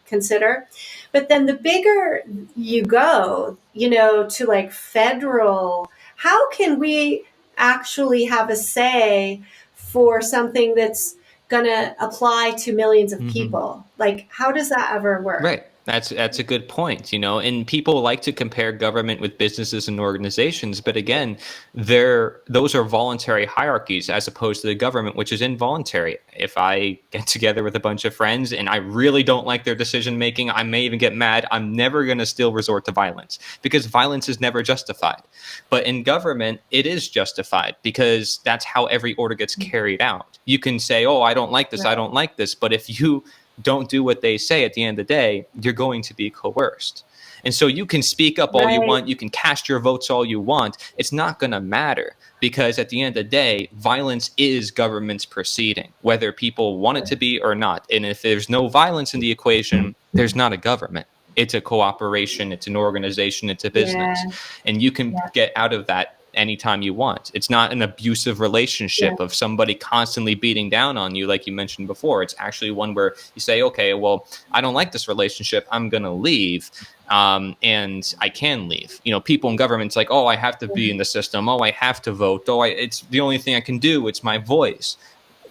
consider. But then the bigger you go, to like federal, how can we actually have a say for something that's going to apply to millions of people? Like, how does that ever work? Right. That's a good point, and people like to compare government with businesses and organizations. But again, those are voluntary hierarchies as opposed to the government, which is involuntary. If I get together with a bunch of friends and I really don't like their decision making, I may even get mad. I'm never going to still resort to violence because violence is never justified. But in government, it is justified because that's how every order gets carried out. You can say, oh, I don't like this, I don't like this. But if you don't do what they say, at the end of the day, you're going to be coerced. And so you can speak up all you want, you can cast your votes all you want. It's not going to matter because at the end of the day, violence is government's proceeding, whether people want it to be or not. And if there's no violence in the equation, there's not a government. It's a cooperation, it's an organization, it's a business. And you can get out of that anytime you want. It's not an abusive relationship of somebody constantly beating down on you, like you mentioned before. It's actually one where you say, okay, well, I don't like this relationship, I'm going to leave. And I can leave. People in government's like, oh, I have to be in the system. Oh, I have to vote. Oh, it's the only thing I can do. It's my voice.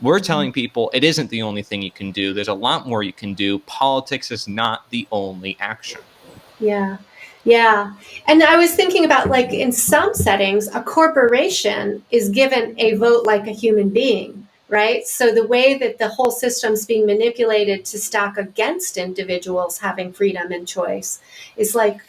We're telling people it isn't the only thing you can do. There's a lot more you can do. Politics is not the only action. Yeah. Yeah. And I was thinking about, like, in some settings, a corporation is given a vote like a human being, right? So the way that the whole system's being manipulated to stack against individuals having freedom and choice is like,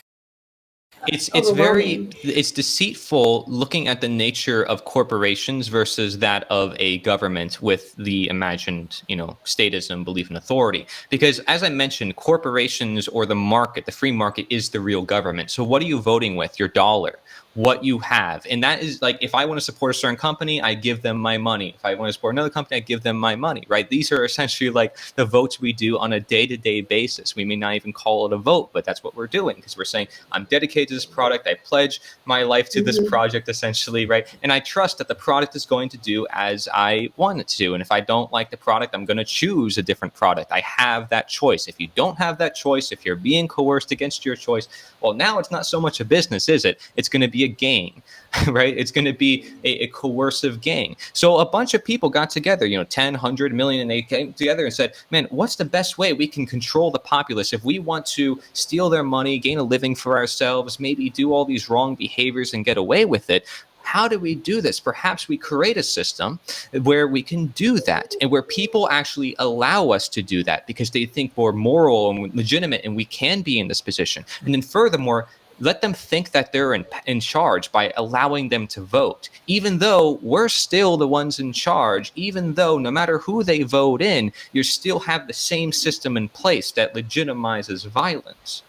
it's deceitful looking at the nature of corporations versus that of a government with the imagined, statism, belief in authority. Because as I mentioned, corporations or the market, the free market, is the real government. So what are you voting with? Your dollar, what you have. And that is like, if I want to support a certain company, I give them my money. If I want to support another company, I give them my money, right? These are essentially like the votes we do on a day-to-day basis. We may not even call it a vote, but that's what we're doing, because we're saying, I'm dedicated to this product. I pledge my life to this project, essentially, right? And I trust that the product is going to do as I want it to. And if I don't like the product, I'm going to choose a different product. I have that choice. If you don't have that choice, if you're being coerced against your choice, well, now it's not so much a business, is it? It's going to be a gang, right? It's going to be a coercive gang. So a bunch of people got together, 10, 100 million, and they came together and said, man, what's the best way we can control the populace? If we want to steal their money, gain a living for ourselves, maybe do all these wrong behaviors and get away with it, how do we do this? Perhaps we create a system where we can do that, and where people actually allow us to do that because they think we're moral and legitimate and we can be in this position. And then furthermore, let them think that they're in charge by allowing them to vote, even though we're still the ones in charge, even though no matter who they vote in, you still have the same system in place that legitimizes violence.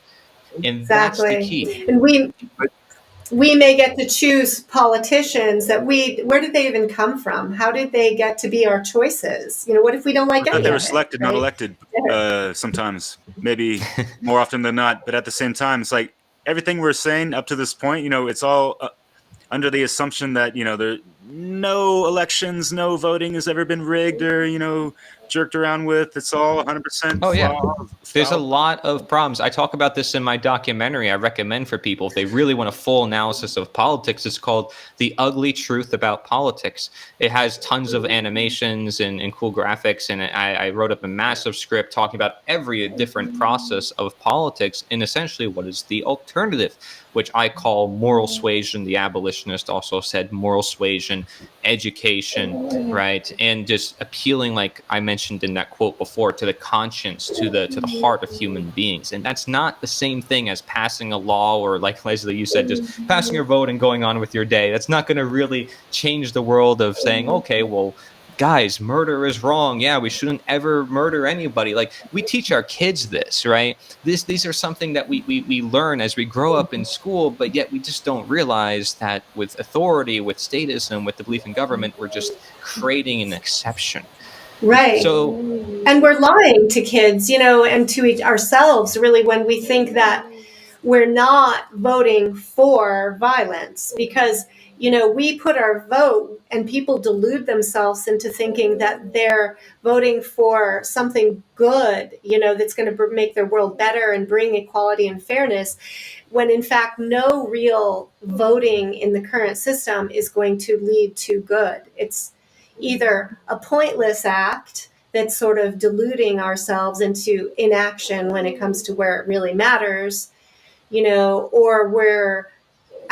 And that's the key. And we may get to choose politicians that where did they even come from? How did they get to be our choices? What if we don't like any of it? They were selected, not elected, sometimes, maybe more often than not. But at the same time, it's like everything we're saying up to this point, it's all under the assumption that, there no elections, no voting has ever been rigged or, jerked around with. It's all 100%. Oh, yeah. There's a lot of problems. I talk about this in my documentary. I recommend for people, if they really want a full analysis of politics, it's called The Ugly Truth About Politics. It has tons of animations and cool graphics. And I wrote up a massive script talking about every different process of politics and essentially what is the alternative, which I call moral suasion. The abolitionist also said moral suasion, education, right? And just appealing, like I mentioned in that quote before, to the conscience, to the heart of human beings. And that's not the same thing as passing a law, or like Leslie, you said, just passing your vote and going on with your day. That's not going to really change the world of saying, okay, well, guys, murder is wrong. Yeah, we shouldn't ever murder anybody. Like, we teach our kids this, right? These are something that we learn as we grow up in school, but yet we just don't realize that with authority, with statism, with the belief in government, we're just creating an exception. Right. So, and we're lying to kids, and to ourselves, really, when we think that we're not voting for violence, because we put our vote, and people delude themselves into thinking that they're voting for something good, that's going to make their world better and bring equality and fairness, when in fact no real voting in the current system is going to lead to good. It's either a pointless act that's sort of deluding ourselves into inaction when it comes to where it really matters, or we're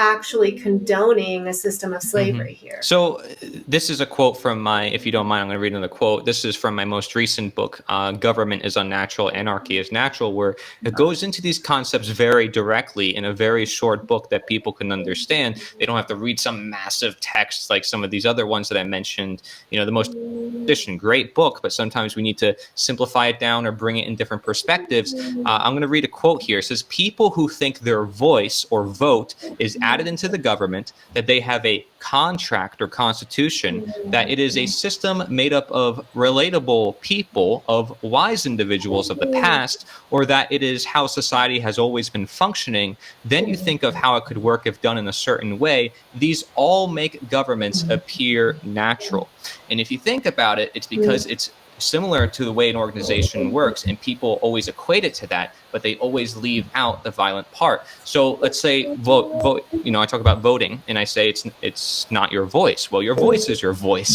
actually condoning a system of slavery here. So this is a quote from if you don't mind, I'm going to read another quote. This is from my most recent book, Government is Unnatural, Anarchy is Natural, where it goes into these concepts very directly in a very short book that people can understand. They don't have to read some massive text like some of these other ones that I mentioned. The most edition, great book, but sometimes we need to simplify it down or bring it in different perspectives. I'm going to read a quote here. It says, people who think their voice or vote is added into the government, that they have a contract or constitution, that it is a system made up of relatable people, of wise individuals of the past, or that it is how society has always been functioning, then you think of how it could work if done in a certain way. These all make governments appear natural. And if you think about it, it's because it's similar to the way an organization works, and people always equate it to that, but they always leave out the violent part. So let's say vote. I talk about voting, and I say it's not your voice. Well, your voice is your voice.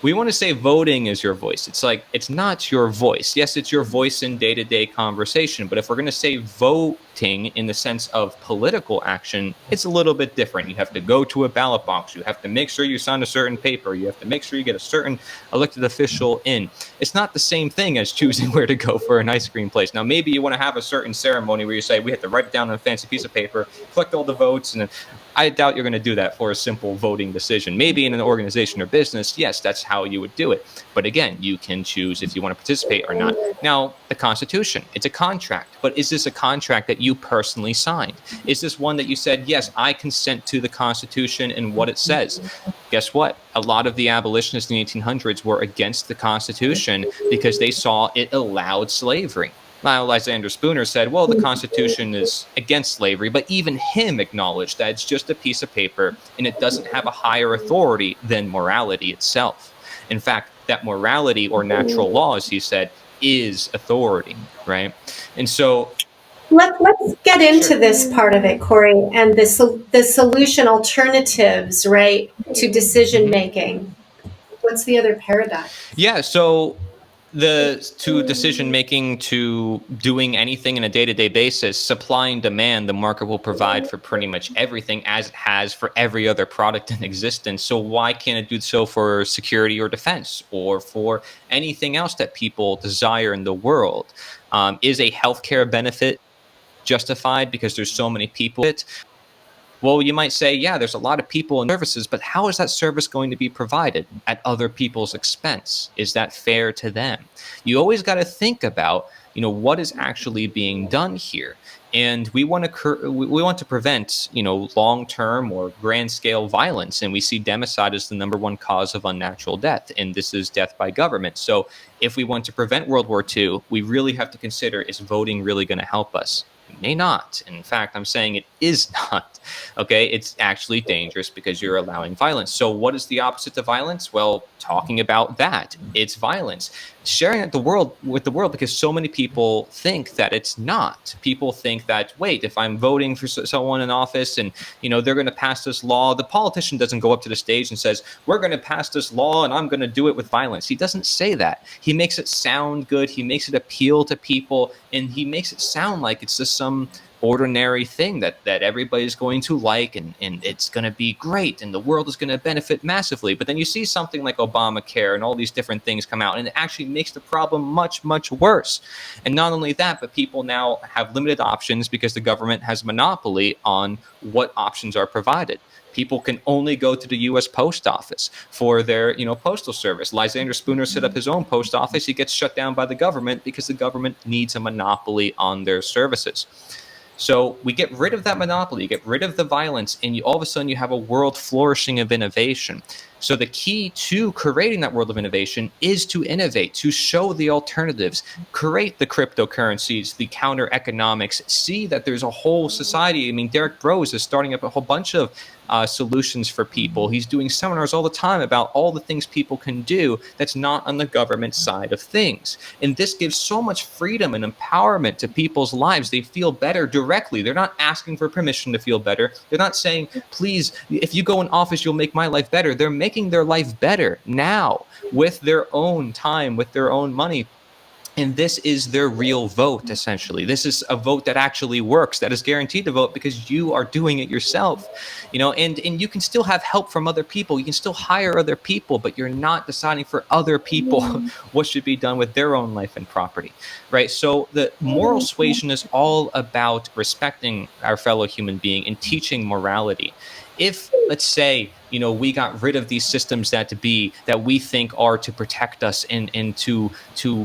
We want to say voting is your voice. It's like, it's not your voice. Yes, it's your voice in day-to-day conversation, but if we're going to say voting in the sense of political action, it's a little bit different. You have to go to a ballot box. You have to make sure you sign a certain paper. You have to make sure you get a certain elected official in. It's not the same thing as choosing where to go for an ice cream place. Now, maybe you want to have a certain ceremony where you say, we have to write it down on a fancy piece of paper, collect all the votes, and then I doubt you're going to do that for a simple voting decision. Maybe in an organization or business, yes, that's how you would do it. But again, you can choose if you want to participate or not. Now, the Constitution, it's a contract. But is this a contract that you personally signed? Is this one that you said, yes, I consent to the Constitution and what it says? Guess what? A lot of the abolitionists in the 1800s were against the Constitution because they saw it allowed slavery. Now, Lysander Spooner said, well, the Constitution is against slavery, but even him acknowledged that it's just a piece of paper and it doesn't have a higher authority than morality itself. In fact, that morality or natural law, as he said, is authority, right? And so let's get into this part of it, Cory, and the solution alternatives, right, to decision making. What's the other paradigm? Yeah, so to decision making, to doing anything in a day-to-day basis, supply and demand, the market will provide for pretty much everything, as it has for every other product in existence. So why can't it do so for security or defense, or for anything else that people desire in the world? Is a healthcare benefit justified because there's so many people? Well, you might say, yeah, there's a lot of people and services, but how is that service going to be provided at other people's expense? Is that fair to them? You always got to think about, what is actually being done here. And we want to prevent, long-term or grand-scale violence. And we see democide as the #1 cause of unnatural death. And this is death by government. So if we want to prevent World War II, we really have to consider, is voting really going to help us? It may not. In fact, I'm saying it is not. Okay, it's actually dangerous because you're allowing violence. So what is the opposite to violence? Well, talking about that, it's violence. Sharing it with the world, because so many people think that it's not. People think that, wait, if I'm voting for someone in office and they're going to pass this law, the politician doesn't go up to the stage and says, we're going to pass this law and I'm going to do it with violence. He doesn't say that. He makes it sound good. He makes it appeal to people, and he makes it sound like it's just some ordinary thing that everybody's going to like, and it's going to be great and the world is going to benefit massively. But then you see something like Obamacare and all these different things come out, and it actually makes the problem much, much worse. And not only that, but people now have limited options because the government has a monopoly on what options are provided. People can only go to the U.S. Post Office for their, postal service. Lysander Spooner set up his own post office. He gets shut down by the government because the government needs a monopoly on their services. So we get rid of that monopoly, get rid of the violence, and all of a sudden you have a world flourishing of innovation. So the key to creating that world of innovation is to innovate, to show the alternatives, create the cryptocurrencies, the counter economics, see that there's a whole society. I mean, Derek Rose is starting up a whole bunch of solutions for people. He's doing seminars all the time about all the things people can do that's not on the government side of things. And this gives so much freedom and empowerment to people's lives. They feel better directly. They're not asking for permission to feel better. They're not saying, please, if you go in office, you'll make my life better. They're making their life better now with their own time, with their own money. And this is their real vote, essentially. This is a vote that actually works, that is guaranteed to vote because you are doing it yourself. And you can still have help from other people. You can still hire other people, but you're not deciding for other people what should be done with their own life and property, right? So the moral suasion is all about respecting our fellow human being and teaching morality. If, let's say, we got rid of these systems that we think are to protect us and to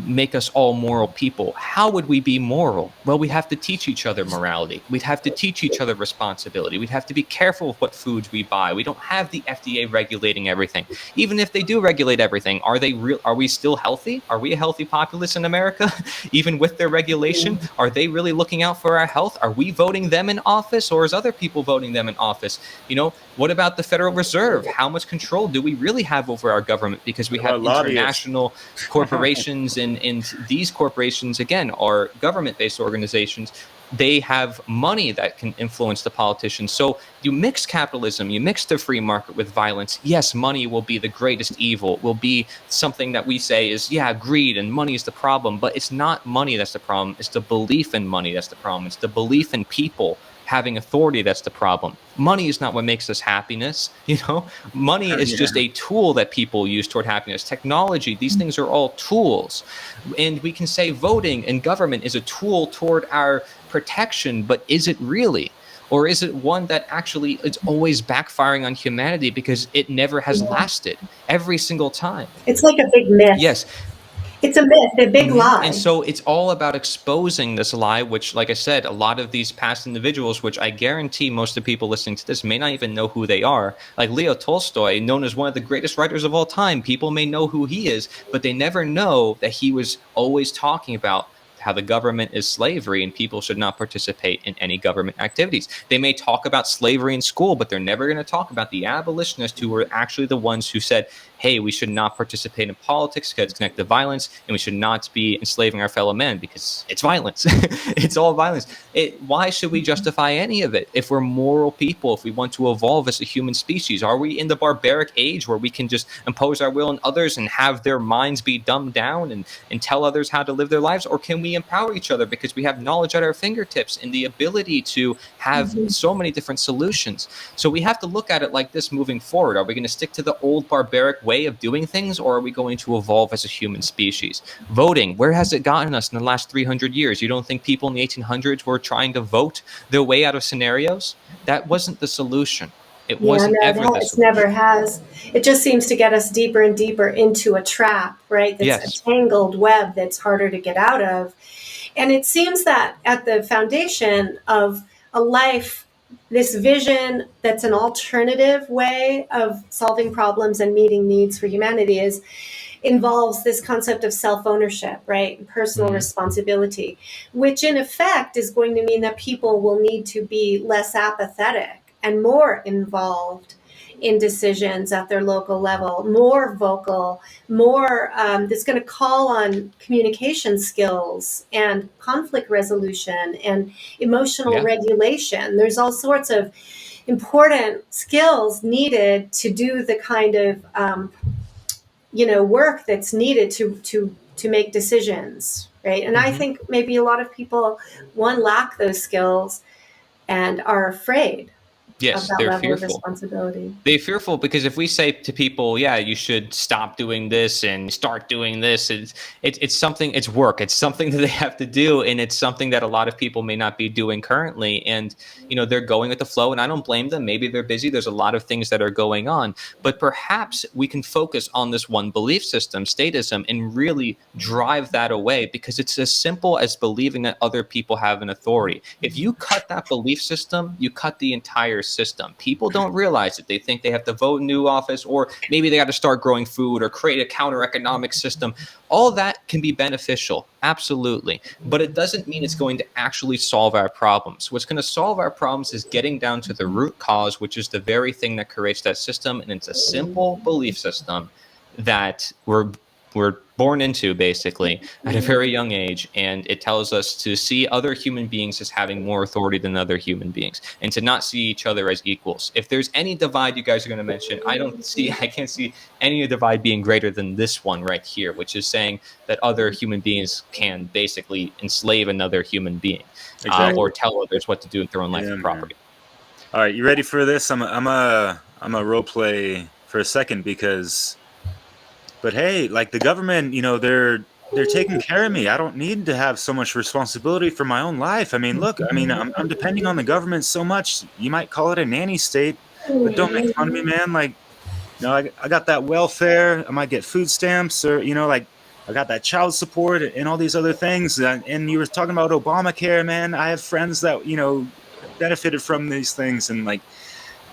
make us all moral people, how would we be moral? Well, we have to teach each other morality. We'd have to teach each other responsibility. We'd have to be careful of what foods we buy. We don't have the FDA regulating everything. Even if they do regulate everything, are we still healthy? Are we a healthy populace in America? Even with their regulation, are they really looking out for our health? Are we voting them in office, or is other people voting them in office? What about the Federal Reserve? How much control do we really have over our government? Because we have international corporations, and these corporations, again, are government-based organizations. They have money that can influence the politicians. So you mix capitalism, you mix the free market with violence. Yes, money will be the greatest evil, will be something that we say is, greed and money is the problem. But it's not money that's the problem. It's the belief in money that's the problem. It's the belief in people having authority that's the problem. Money is not what makes us happiness. Money is just a tool that people use toward happiness. Technology, these things are all tools. And we can say voting and government is a tool toward our protection, but is it really? Or is it one that actually is always backfiring on humanity because it never has lasted every single time? It's like a big myth. Yes. It's a myth, a big lie. And so it's all about exposing this lie, which, like I said, a lot of these past individuals, which I guarantee most of the people listening to this may not even know who they are. Like Leo Tolstoy, known as one of the greatest writers of all time. People may know who he is, but they never know that he was always talking about how the government is slavery and people should not participate in any government activities. They may talk about slavery in school, but they're never going to talk about the abolitionists who were actually the ones who said, hey, we should not participate in politics because it's connected to violence, and we should not be enslaving our fellow men because it's violence. It's all violence. Why should we justify any of it if we're moral people, if we want to evolve as a human species? Are we in the barbaric age where we can just impose our will on others and have their minds be dumbed down and tell others how to live their lives? Or can we empower each other because we have knowledge at our fingertips and the ability to have so many different solutions? So we have to look at it like this moving forward. Are we going to stick to the old barbaric way of doing things, or are we going to evolve as a human species? Voting, where has it gotten us in the last 300 years? You don't think people in the 1800s were trying to vote their way out of scenarios? That wasn't the solution. It wasn't ever the solution. It never has. It just seems to get us deeper and deeper into a trap, right? That's a tangled web that's harder to get out of. And it seems that at the foundation of a life, this vision that's an alternative way of solving problems and meeting needs for humanity involves this concept of self-ownership, right? Personal responsibility, which in effect is going to mean that people will need to be less apathetic and more involved in decisions at their local level, more vocal, more that's going to call on communication skills and conflict resolution and emotional regulation. There's all sorts of important skills needed to do the kind of work that's needed to make decisions, right? And I think maybe a lot of people lack those skills and are afraid. Yes, they're fearful. Responsibility. They're fearful because if we say to people, you should stop doing this and start doing this, it's something, it's work. It's something that they have to do. And it's something that a lot of people may not be doing currently. And, they're going with the flow, and I don't blame them. Maybe they're busy. There's a lot of things that are going on. But perhaps we can focus on this one belief system, statism, and really drive that away, because it's as simple as believing that other people have an authority. If you cut that belief system, you cut the entire system. People don't realize it. They think they have to vote in new office, or maybe they got to start growing food or create a counter economic system. All that can be beneficial, absolutely, but it doesn't mean it's going to actually solve our problems. What's going to solve our problems is getting down to the root cause, which is the very thing that creates that system. And it's a simple belief system that we're born into, basically, at a very young age. And it tells us to see other human beings as having more authority than other human beings, and to not see each other as equals. If there's any divide you guys are going to mention, I can't see any divide being greater than this one right here, which is saying that other human beings can basically enslave another human being, or tell others what to do with their own life and property. All right, you ready for this? I'm a role play for a second, but hey, like the government, they're taking care of me. I don't need to have so much responsibility for my own life. I mean, look, I'm depending on the government so much. You might call it a nanny state. but don't make fun of me, man. Like, I got that welfare. I might get food stamps, or like I got that child support and all these other things. And you were talking about Obamacare, man. I have friends that benefited from these things, and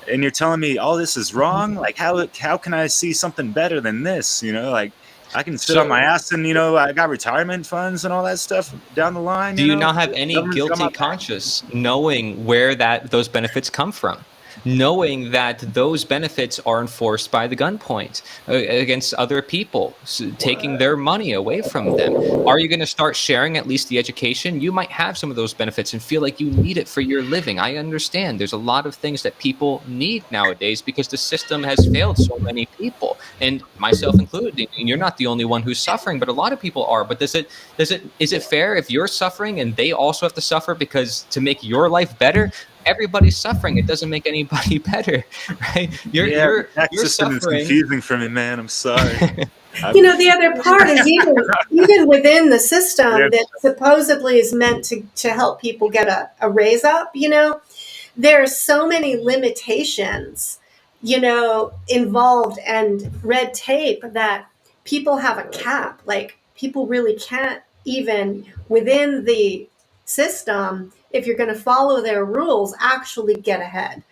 and you're telling me all this is wrong. Like, how can I see something better than this? Like, I can sit on So my ass, and I got retirement funds and all that stuff down the line. do you not have any Government's got my guilty back. conscience knowing where those benefits come from? Knowing that those benefits are enforced by the gunpoint against other people, taking their money away from them. Are you going to start sharing at least the education? You might have some of those benefits and feel like you need it for your living. I understand there's a lot of things that people need nowadays because the system has failed so many people, and myself included. And you're not the only one who's suffering, but a lot of people are. But is it fair if you're suffering and they also have to suffer because to make your life better? Everybody's suffering. It doesn't make anybody better, right? The tax You're system is suffering. confusing for me, man. I'm sorry. The other part is even within the system that supposedly is meant to help people get a raise up, there are so many limitations, involved and red tape that people have a cap. Like, people really can't even within the system, if you're going to follow their rules, actually get ahead.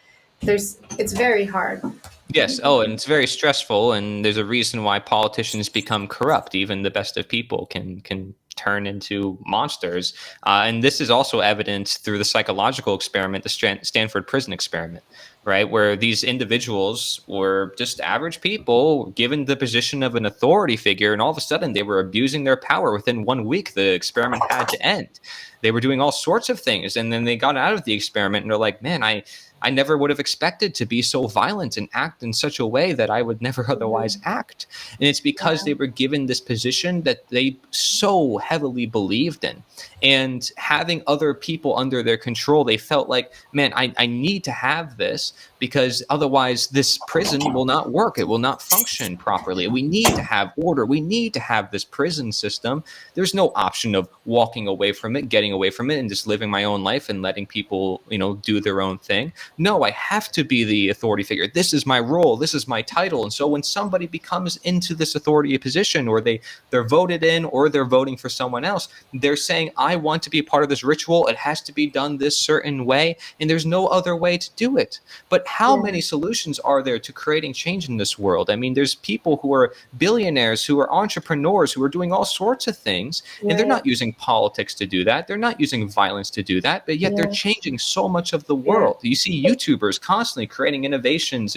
It's very hard. Yes. Oh, and it's very stressful. And there's a reason why politicians become corrupt. Even the best of people can turn into monsters. And this is also evident through the psychological experiment, the Stanford prison experiment, right? Where these individuals were just average people given the position of an authority figure. And all of a sudden they were abusing their power. Within 1 week, the experiment had to end. They were doing all sorts of things. And then they got out of the experiment and they're like, man, I never would have expected to be so violent and act in such a way that I would never otherwise act. And it's because they were given this position that they so heavily believed in. And having other people under their control, they felt like, man, I need to have this because otherwise this prison will not work. It will not function properly. We need to have order. We need to have this prison system. There's no option of walking away from it, getting away from it, and just living my own life and letting people, do their own thing. No, I have to be the authority figure. This is my role. This is my title. And so when somebody becomes into this authority position, or they're voted in, or they're voting for someone else, they're saying, I want to be part of this ritual. It has to be done this certain way. And there's no other way to do it. But how many solutions are there to creating change in this world? I mean, there's people who are billionaires, who are entrepreneurs, who are doing all sorts of things. And they're not using politics to do that. They're not using violence to do that. But yet they're changing so much of the world. You see YouTubers constantly creating innovations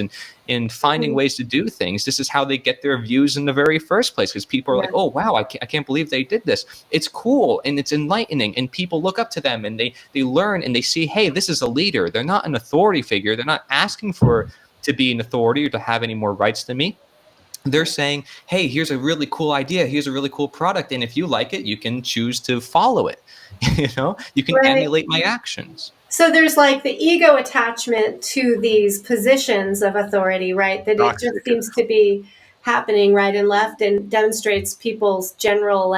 and finding ways to do things. This is how they get their views in the very first place, because people are like, oh, wow, I can't believe they did this. It's cool and it's enlightening, and people look up to them and they learn and they see, hey, this is a leader. They're not an authority figure. They're not asking to be an authority or to have any more rights than me. They're saying, hey, here's a really cool idea. Here's a really cool product. And if you like it, you can choose to follow it. You can emulate my actions. So there's like the ego attachment to these positions of authority, right? That it just seems to be happening right and left, and demonstrates people's general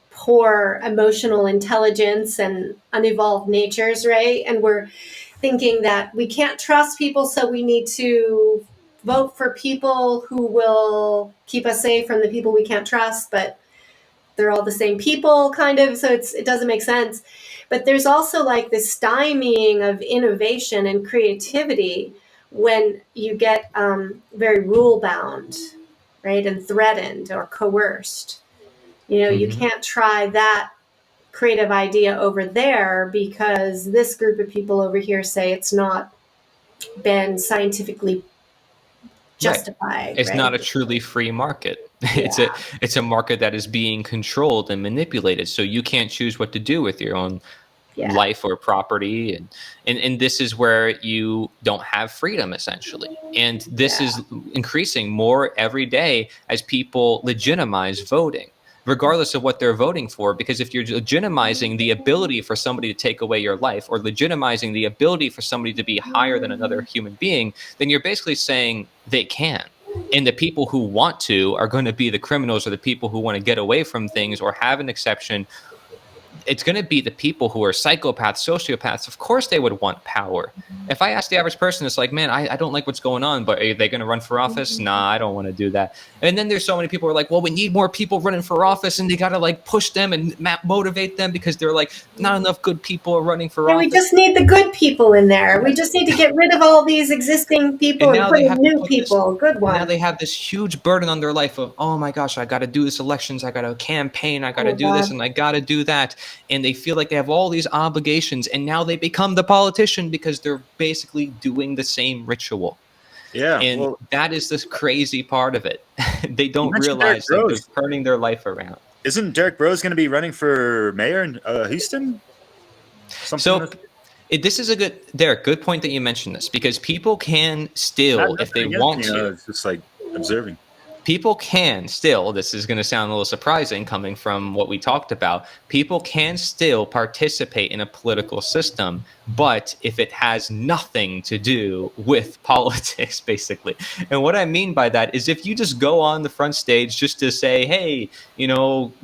poor emotional intelligence and unevolved natures, right? And we're thinking that we can't trust people, so we need to vote for people who will keep us safe from the people we can't trust, but they're all the same people, kind of, so it doesn't make sense. But there's also this stymieing of innovation and creativity when you get very rule bound, right, and threatened or coerced. You can't try that creative idea over there because this group of people over here say it's not been scientifically justified. Right. It's not a truly free market. It's a market that is being controlled and manipulated. So you can't choose what to do with your own life or property. And this is where you don't have freedom, essentially. And this is increasing more every day as people legitimize voting, regardless of what they're voting for. Because if you're legitimizing the ability for somebody to take away your life, or legitimizing the ability for somebody to be higher than another human being, then you're basically saying they can. And the people who want to are going to be the criminals, or the people who want to get away from things or have an exception. it's going to be the people who are psychopaths, sociopaths. Of course they would want power. If I ask the average person, it's like, man, I don't like what's going on, but are they going to run for office? Nah, I don't want to do that. And then there's so many people who are like, well, we need more people running for office, and they got to like push them and motivate them because they're like, not enough good people are running for office. We just need the good people in there. We just need to get rid of all these existing people and put in new people, good ones. Now they have this huge burden on their life of, oh my gosh, I got to do this elections, I got to campaign, I got to do this, and I got to do that. And they feel like they have all these obligations, and now they become the politician because they're basically doing the same ritual. Yeah. And that is the crazy part of it. They don't realize that they're turning their life around. Isn't Derek Rose going to be running for mayor in Houston? This is a good point that you mentioned this, because people can still, if they want to, it's just like observing. People can still, this is going to sound a little surprising coming from what we talked about, people can still participate in a political system, but if it has nothing to do with politics, basically. And what I mean by that is if you just go on the front stage just to say, hey,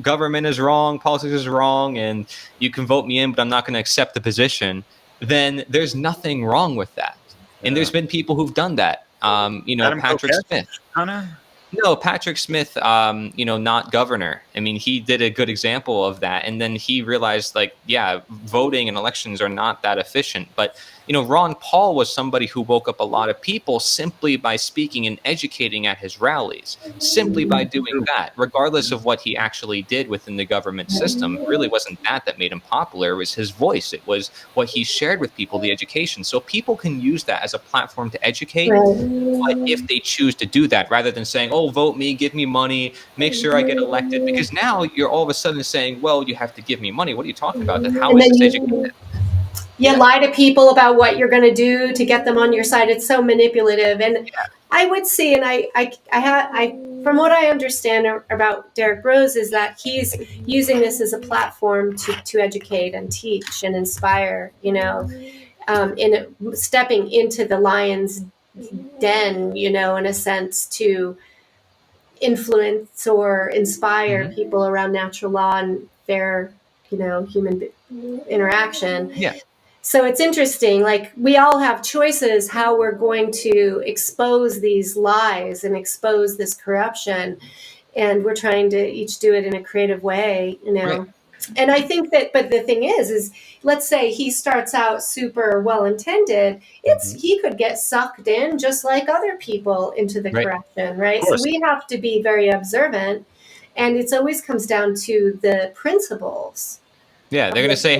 government is wrong, politics is wrong, and you can vote me in, but I'm not going to accept the position, then there's nothing wrong with that. Yeah. And there's been people who've done that. Patrick Smith. No, Patrick Smith, not governor. I mean, he did a good example of that. And then he realized, voting and elections are not that efficient. But, Ron Paul was somebody who woke up a lot of people simply by speaking and educating at his rallies, simply by doing that, regardless of what he actually did within the government system. It really wasn't that made him popular. It was his voice. It was what he shared with people, the education. So people can use that as a platform to educate. But if they choose to do that, rather than saying, oh, vote me, give me money, make sure I get elected, because now you're all of a sudden saying, well, you have to give me money. What are you talking about? How is this educated? You lie to people about what you're going to do to get them on your side. It's so manipulative. And I would see, and I from what I understand about Derek Rose, is that he's using this as a platform to educate and teach and inspire, stepping into the lion's den, in a sense, to influence or inspire people around natural law and fair, human interaction. Yeah. So it's interesting, like we all have choices how we're going to expose these lies and expose this corruption. And we're trying to each do it in a creative way, Right. And I think that, but the thing is let's say he starts out super well-intended, he could get sucked in just like other people into the corruption, right? So we have to be very observant, and it always comes down to the principles. Yeah, they're going to say,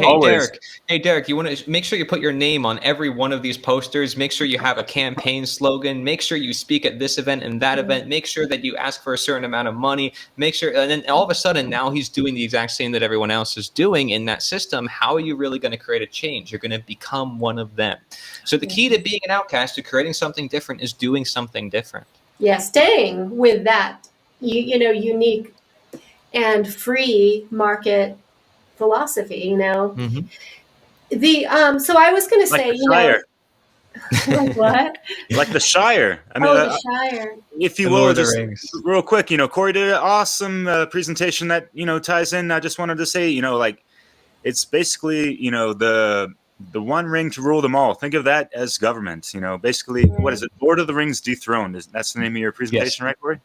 hey, Derek, you want to make sure you put your name on every one of these posters. Make sure you have a campaign slogan. Make sure you speak at this event and that event. Make sure that you ask for a certain amount of money. Make sure, and then all of a sudden, now he's doing the exact same that everyone else is doing in that system. How are you really going to create a change? You're going to become one of them. So the key to being an outcast, to creating something different, is doing something different. Yeah, staying with that, unique and free market philosophy, The so I was going to say, like what? Like the Shire. I mean, the Shire. If you will, just real quick, Cory did an awesome presentation that ties in. I just wanted to say, it's basically the one ring to rule them all. Think of that as government. Basically, what is it? Lord of the Rings Dethroned. That's the name of your presentation, right, Cory?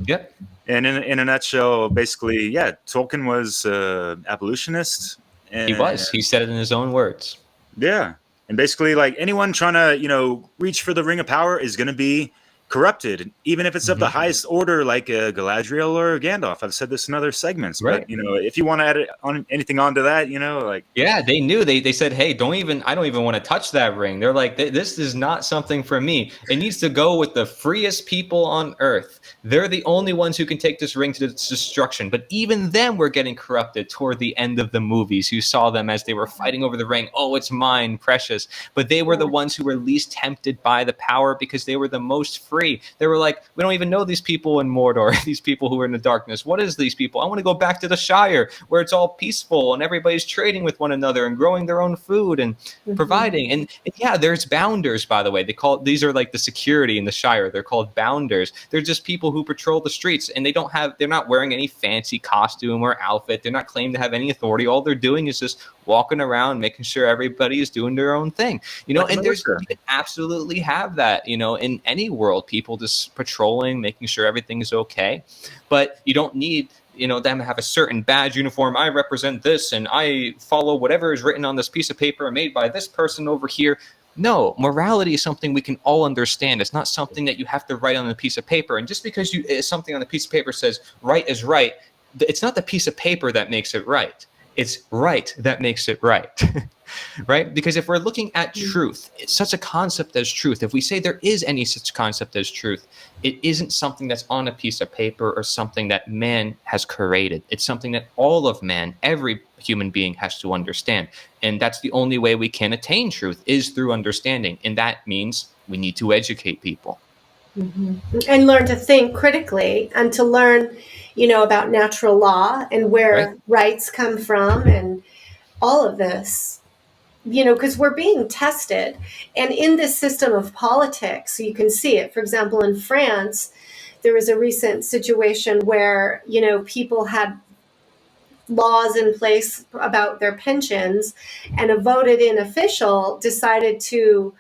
Yep. And in a nutshell, basically, Tolkien was abolitionist. And he was. He said it in his own words. Yeah. And basically, like, anyone trying to, reach for the Ring of Power is going to be corrupted, even if it's of the highest order, like Galadriel or Gandalf. I've said this in other segments, but if you want to add anything onto that, they knew. They said, hey, I don't even want to touch that ring. They're like, this is not something for me. It needs to go with the freest people on earth. They're the only ones who can take this ring to its destruction. But even them were getting corrupted toward the end of the movies. You saw them as they were fighting over the ring. Oh, it's mine, precious. But they were the ones who were least tempted by the power because they were the most free. free. They were like, we don't even know these people in Mordor, these people who are in the darkness. What is these people? I want to go back to the Shire where it's all peaceful and everybody's trading with one another and growing their own food and providing. And yeah, there's bounders, by the way. These are like the security in the Shire. They're called bounders. They're just people who patrol the streets, and they're not wearing any fancy costume or outfit. They're not claiming to have any authority. All they're doing is just walking around, making sure everybody is doing their own thing, you know. And you can absolutely have that, you know, in any world, people just patrolling, making sure everything is okay. But you don't need, you know, them to have a certain badge, uniform. I represent this and I follow whatever is written on this piece of paper made by this person over here. No, morality is something we can all understand. It's not something that you have to write on a piece of paper. And just because something on a piece of paper says right is right, it's not the piece of paper that makes it right. It's right that makes it right. Right? Because if we're looking at truth, it's such a concept as truth. If we say there is any such concept as truth, it isn't something that's on a piece of paper or something that man has created. It's something that all of man, every human being has to understand. And that's the only way we can attain truth, is through understanding. And that means we need to educate people. And learn to think critically, and to learn, you know, about natural law and where rights come from and all of this. You know, because we're being tested. And in this system of politics, you can see it. For example, in France, there was a recent situation where, you know, people had laws in place about their pensions, and a voted in official decided to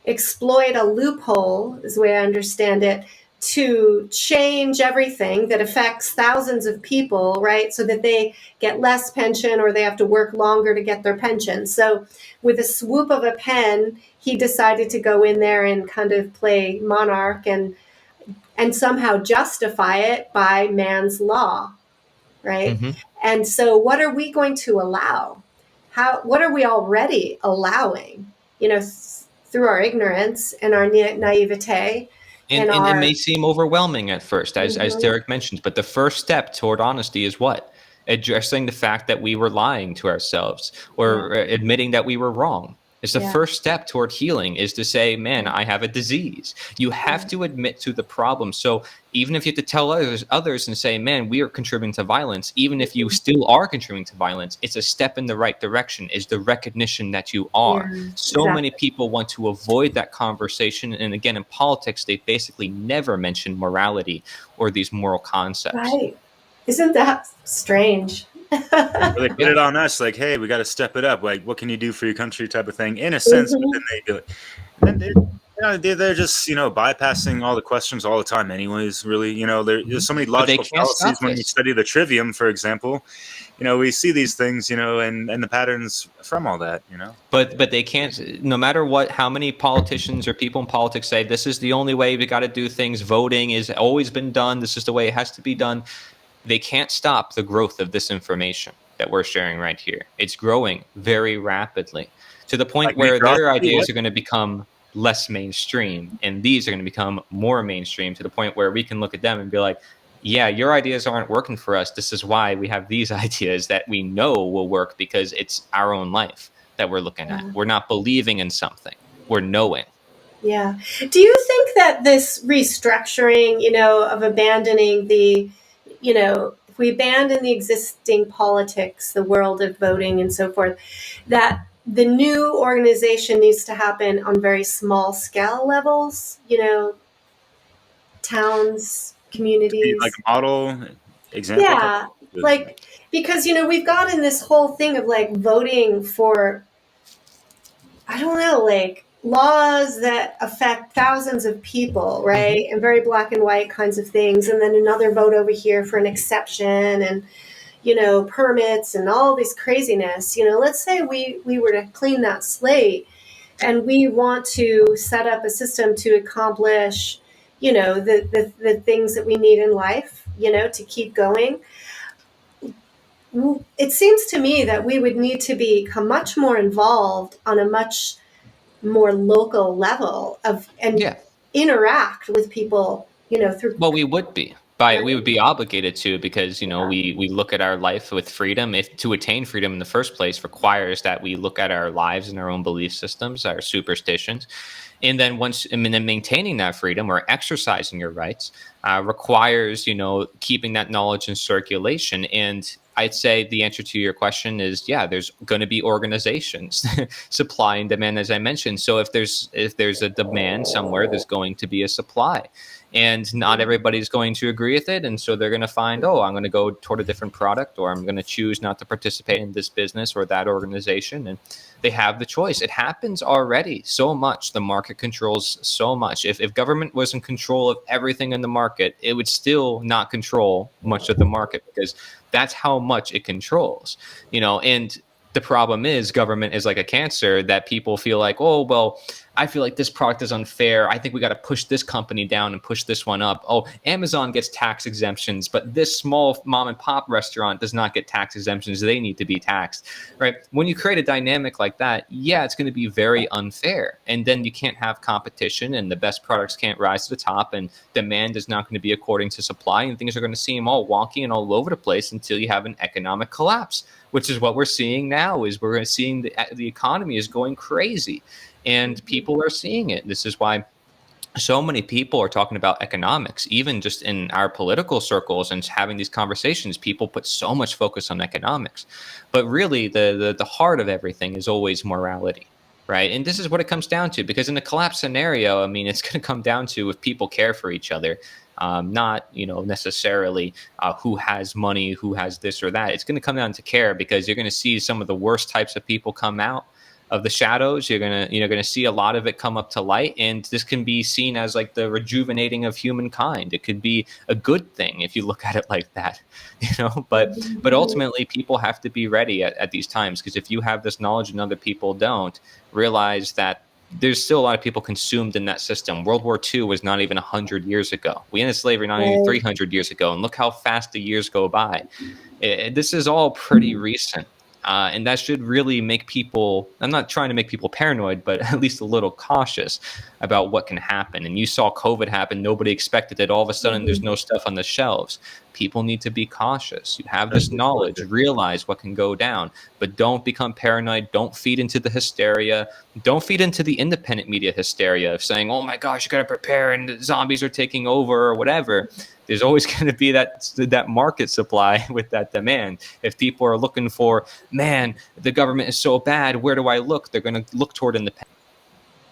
exploit a loophole, is the way I understand it, to change everything that affects thousands of people, right? So that they get less pension or they have to work longer to get their pension. So with a swoop of a pen, he decided to go in there and kind of play monarch and somehow justify it by man's law, right? And so what are we going to allow? What are we already allowing, you know, through our ignorance and our naivete? And it may seem overwhelming at first, as Derek mentioned, but the first step toward honesty is what? Addressing the fact that we were lying to ourselves, or admitting that we were wrong. It's the first step toward healing, is to say, man, I have a disease. You have to admit to the problem. So even if you have to tell others and say, man, we are contributing to violence, even if you still are contributing to violence, it's a step in the right direction, is the recognition that you are. So many people want to avoid that conversation. And again, in politics, they basically never mention morality or these moral concepts. Right. Isn't that strange? They put it on us, like, hey, we got to step it up. Like, what can you do for your country, type of thing, in a sense. But then they do it, and they're just, you know, bypassing all the questions all the time. Anyways, really, you know, there's so many logical fallacies when you study the trivium, for example. You know, we see these things, you know, and the patterns from all that, you know. But they can't. No matter what, how many politicians or people in politics say this is the only way we got to do things. Voting has always been done. This is the way it has to be done. They can't stop the growth of this information that we're sharing right here. It's growing very rapidly to the point where their ideas are going to become less mainstream, and these are going to become more mainstream, to the point where we can look at them and be like, yeah, your ideas aren't working for us. This is why we have these ideas that we know will work, because it's our own life that we're looking at. We're not believing in something. We're knowing. Yeah. Do you think that this restructuring, you know, of abandoning the, you know, if we abandon the existing politics, the world of voting and so forth, that the new organization needs to happen on very small scale levels, you know, towns, communities? Like a model example? Yeah. Like, because, you know, we've gotten this whole thing of like voting for, I don't know, like laws that affect thousands of people, right? And very black and white kinds of things. And then another vote over here for an exception, and, you know, permits and all this craziness. You know, let's say we were to clean that slate, and we want to set up a system to accomplish, you know, the things that we need in life, you know, to keep going. It seems to me that we would need to become much more involved on a much more local level and interact with people, you know, through. Well, we would be. We would be obligated to, because, you know, we look at our life with freedom. If to attain freedom in the first place requires that we look at our lives and our own belief systems, our superstitions, And then then maintaining that freedom or exercising your rights requires, keeping that knowledge in circulation. And I'd say the answer to your question is, yeah, there's going to be organizations, supply and demand, as I mentioned. So if there's a demand somewhere, there's going to be a supply, and not everybody's going to agree with it. And so they're going to find, oh, I'm going to go toward a different product, or I'm going to choose not to participate in this business or that organization. And they have the choice. It happens already so much. The market controls so much. If government was in control of everything in the market, it would still not control much of the market, because that's how much it controls, and the problem is government is like a cancer that people feel like, oh, well, I feel like this product is unfair. I think we got to push this company down and push this one up. Oh, Amazon gets tax exemptions, but this small mom and pop restaurant does not get tax exemptions. They need to be taxed, right? When you create a dynamic like that, yeah, it's going to be very unfair. And then you can't have competition, and the best products can't rise to the top, and demand is not going to be according to supply, and things are going to seem all wonky and all over the place until you have an economic collapse, which is what we're seeing now. Is we're seeing the economy is going crazy. And people are seeing it. This is why so many people are talking about economics, even just in our political circles and having these conversations. People put so much focus on economics, but really the heart of everything is always morality, right? And this is what it comes down to, because in a collapse scenario, I mean, it's going to come down to if people care for each other, not necessarily who has money, who has this or that. It's going to come down to care, because you're going to see some of the worst types of people come out of the shadows. You're gonna see a lot of it come up to light, and this can be seen as like the rejuvenating of humankind. It could be a good thing if you look at it like that, But ultimately, people have to be ready at these times, because if you have this knowledge and other people don't, realize that there's still a lot of people consumed in that system. World War II was not even 100 years ago. We ended slavery not even 300 years ago, and look how fast the years go by. This is all pretty recent. And that should really make people, I'm not trying to make people paranoid, but at least a little cautious about what can happen. And you saw COVID happen. Nobody expected it. All of a sudden, there's no stuff on the shelves. People need to be cautious. You have this knowledge, realize what can go down, but don't become paranoid. Don't feed into the hysteria. Don't feed into the independent media hysteria of saying, oh my gosh, you got to prepare and zombies are taking over or whatever. There's always going to be that market supply with that demand. If people are looking for, man, the government is so bad, where do I look? They're going to look toward independent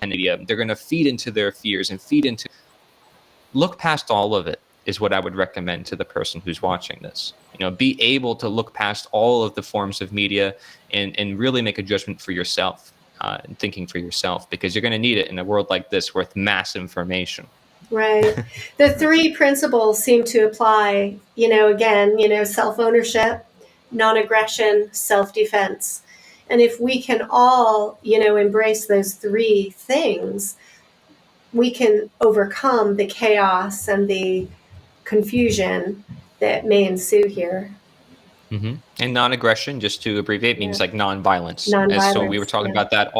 media. They're going to feed into their fears and look past all of it is what I would recommend to the person who's watching this. Be able to look past all of the forms of media and really make a judgment for yourself, and thinking for yourself, because you're going to need it in a world like this with mass information. Right. The three principles seem to apply, again, self-ownership, non-aggression, self-defense. And if we can all, embrace those three things, we can overcome the chaos and the confusion that may ensue here. Mm-hmm. And non-aggression, just to abbreviate, means like non-violence. So we were talking about that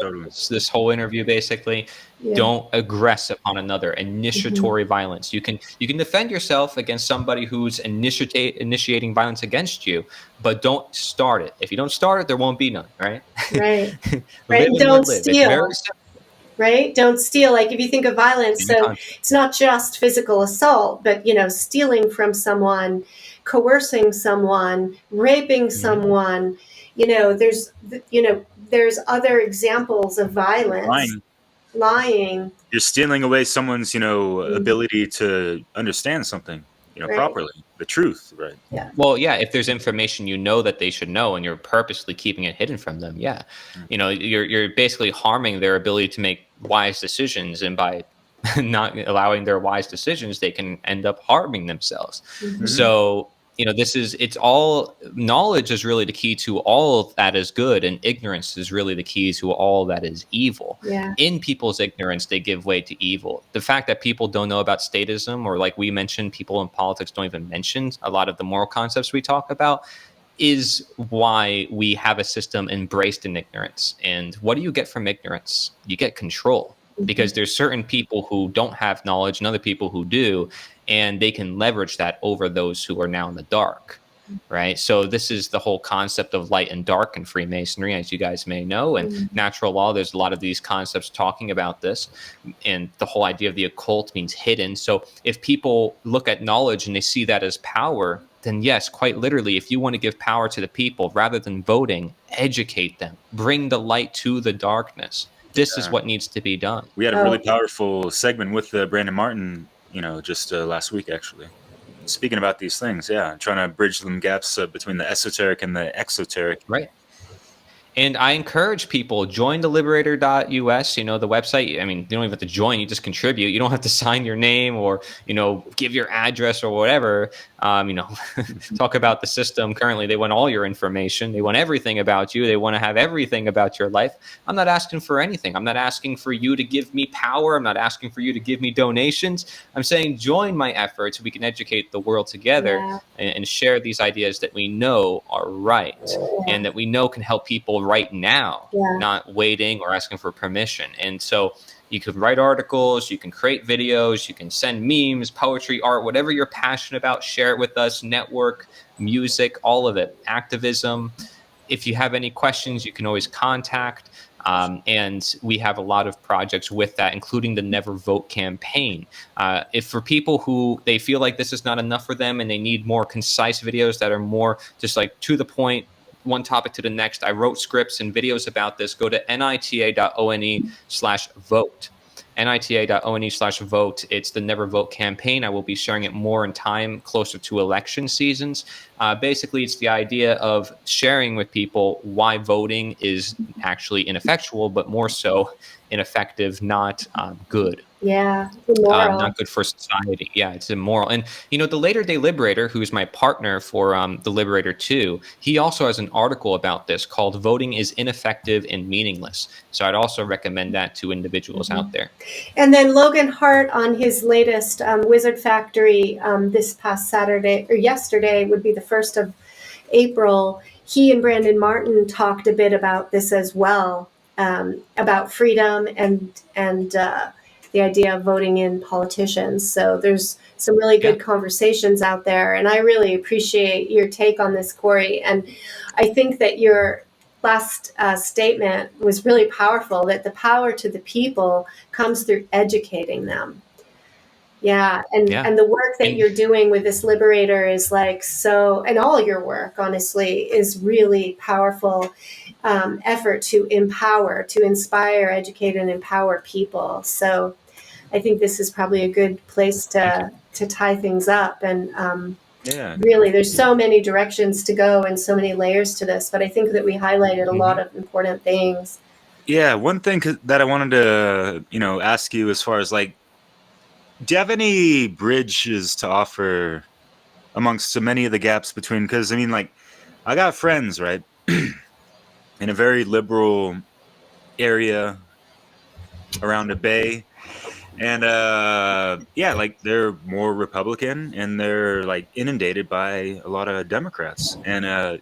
this whole interview, basically. Yeah. Don't aggress upon another. Initiatory violence. You can defend yourself against somebody who's initiating violence against you, but don't start it. If you don't start it, there won't be none, right? Right. Right. Don't steal. Right? Don't steal. Like if you think of violence, so it's not just physical assault, but, stealing from someone, coercing someone, raping someone, there's other examples of violence. Lying. You're stealing away someone's, ability to understand something, properly, the truth, right? Yeah. Well, yeah, if there's information that they should know and you're purposely keeping it hidden from them, yeah. You're basically harming their ability to make wise decisions, and by not allowing their wise decisions, they can end up harming themselves. Mm-hmm. So, it's all, knowledge is really the key to all that is good, and ignorance is really the key to all that is evil. Yeah. In people's ignorance, they give way to evil. The fact that people don't know about statism, or like we mentioned, people in politics don't even mention a lot of the moral concepts we talk about, is why we have a system embraced in ignorance. And what do you get from ignorance? You get control. Because there's certain people who don't have knowledge and other people who do, and they can leverage that over those who are now in the dark. right? So this is the whole concept of light and dark in Freemasonry, as you guys may know, and natural law. There's a lot of these concepts talking about this, and the whole idea of the occult means hidden. So if people look at knowledge and they see that as power, then yes, quite literally, if you want to give power to the people, rather than voting, educate them, bring the light to the darkness. This is what needs to be done. We had a really powerful segment with Brandon Martin, just last week, actually. Speaking about these things, trying to bridge them gaps between the esoteric and the exoteric. Right. And I encourage people, join the liberator.us, the website. I mean, you don't even have to join, you just contribute. You don't have to sign your name or, give your address or whatever. Talk about the system. Currently, they want all your information. They want everything about you. They want to have everything about your life. I'm not asking for anything. I'm not asking for you to give me power. I'm not asking for you to give me donations. I'm saying join my efforts. We can educate the world together and share these ideas that we know are right and that we know can help people right now, not waiting or asking for permission. And so you could write articles, you can create videos, you can send memes, poetry, art, whatever you're passionate about, share it with us, network, music, all of it, activism. If you have any questions, you can always contact. And we have a lot of projects with that, including the Never Vote campaign. If for people who they feel like this is not enough for them and they need more concise videos that are more just like to the point, one topic to the next, I wrote scripts and videos about this. Go to nita.one/vote. nita.one/vote. It's the Never Vote campaign. I will be sharing it more in time closer to election seasons. Basically, it's the idea of sharing with people why voting is actually ineffectual, but more so ineffective, not good. Yeah, immoral. Not good for society. Yeah, it's immoral. And, the Later Day Liberator, who is my partner for the Liberator 2, he also has an article about this called Voting is Ineffective and Meaningless. So I'd also recommend that to individuals out there. And then Logan Hart on his latest Wizard Factory this past Saturday, or yesterday would be the 1st of April. He and Brandon Martin talked a bit about this as well, about freedom and the idea of voting in politicians. So there's some really good conversations out there. And I really appreciate your take on this, Cory. And I think that your last statement was really powerful, that the power to the people comes through educating them. And the work that you're doing with this Liberator is and all your work, honestly, is really powerful effort to empower, to inspire, educate, and empower people. So I think this is probably a good place to tie things up. And really, there's so many directions to go and so many layers to this, but I think that we highlighted a lot of important things. Yeah, one thing that I wanted to, ask you as far as do you have any bridges to offer amongst so many of the gaps between, because I got friends, right, in a very liberal area around the Bay. And they're more Republican and they're inundated by a lot of Democrats. And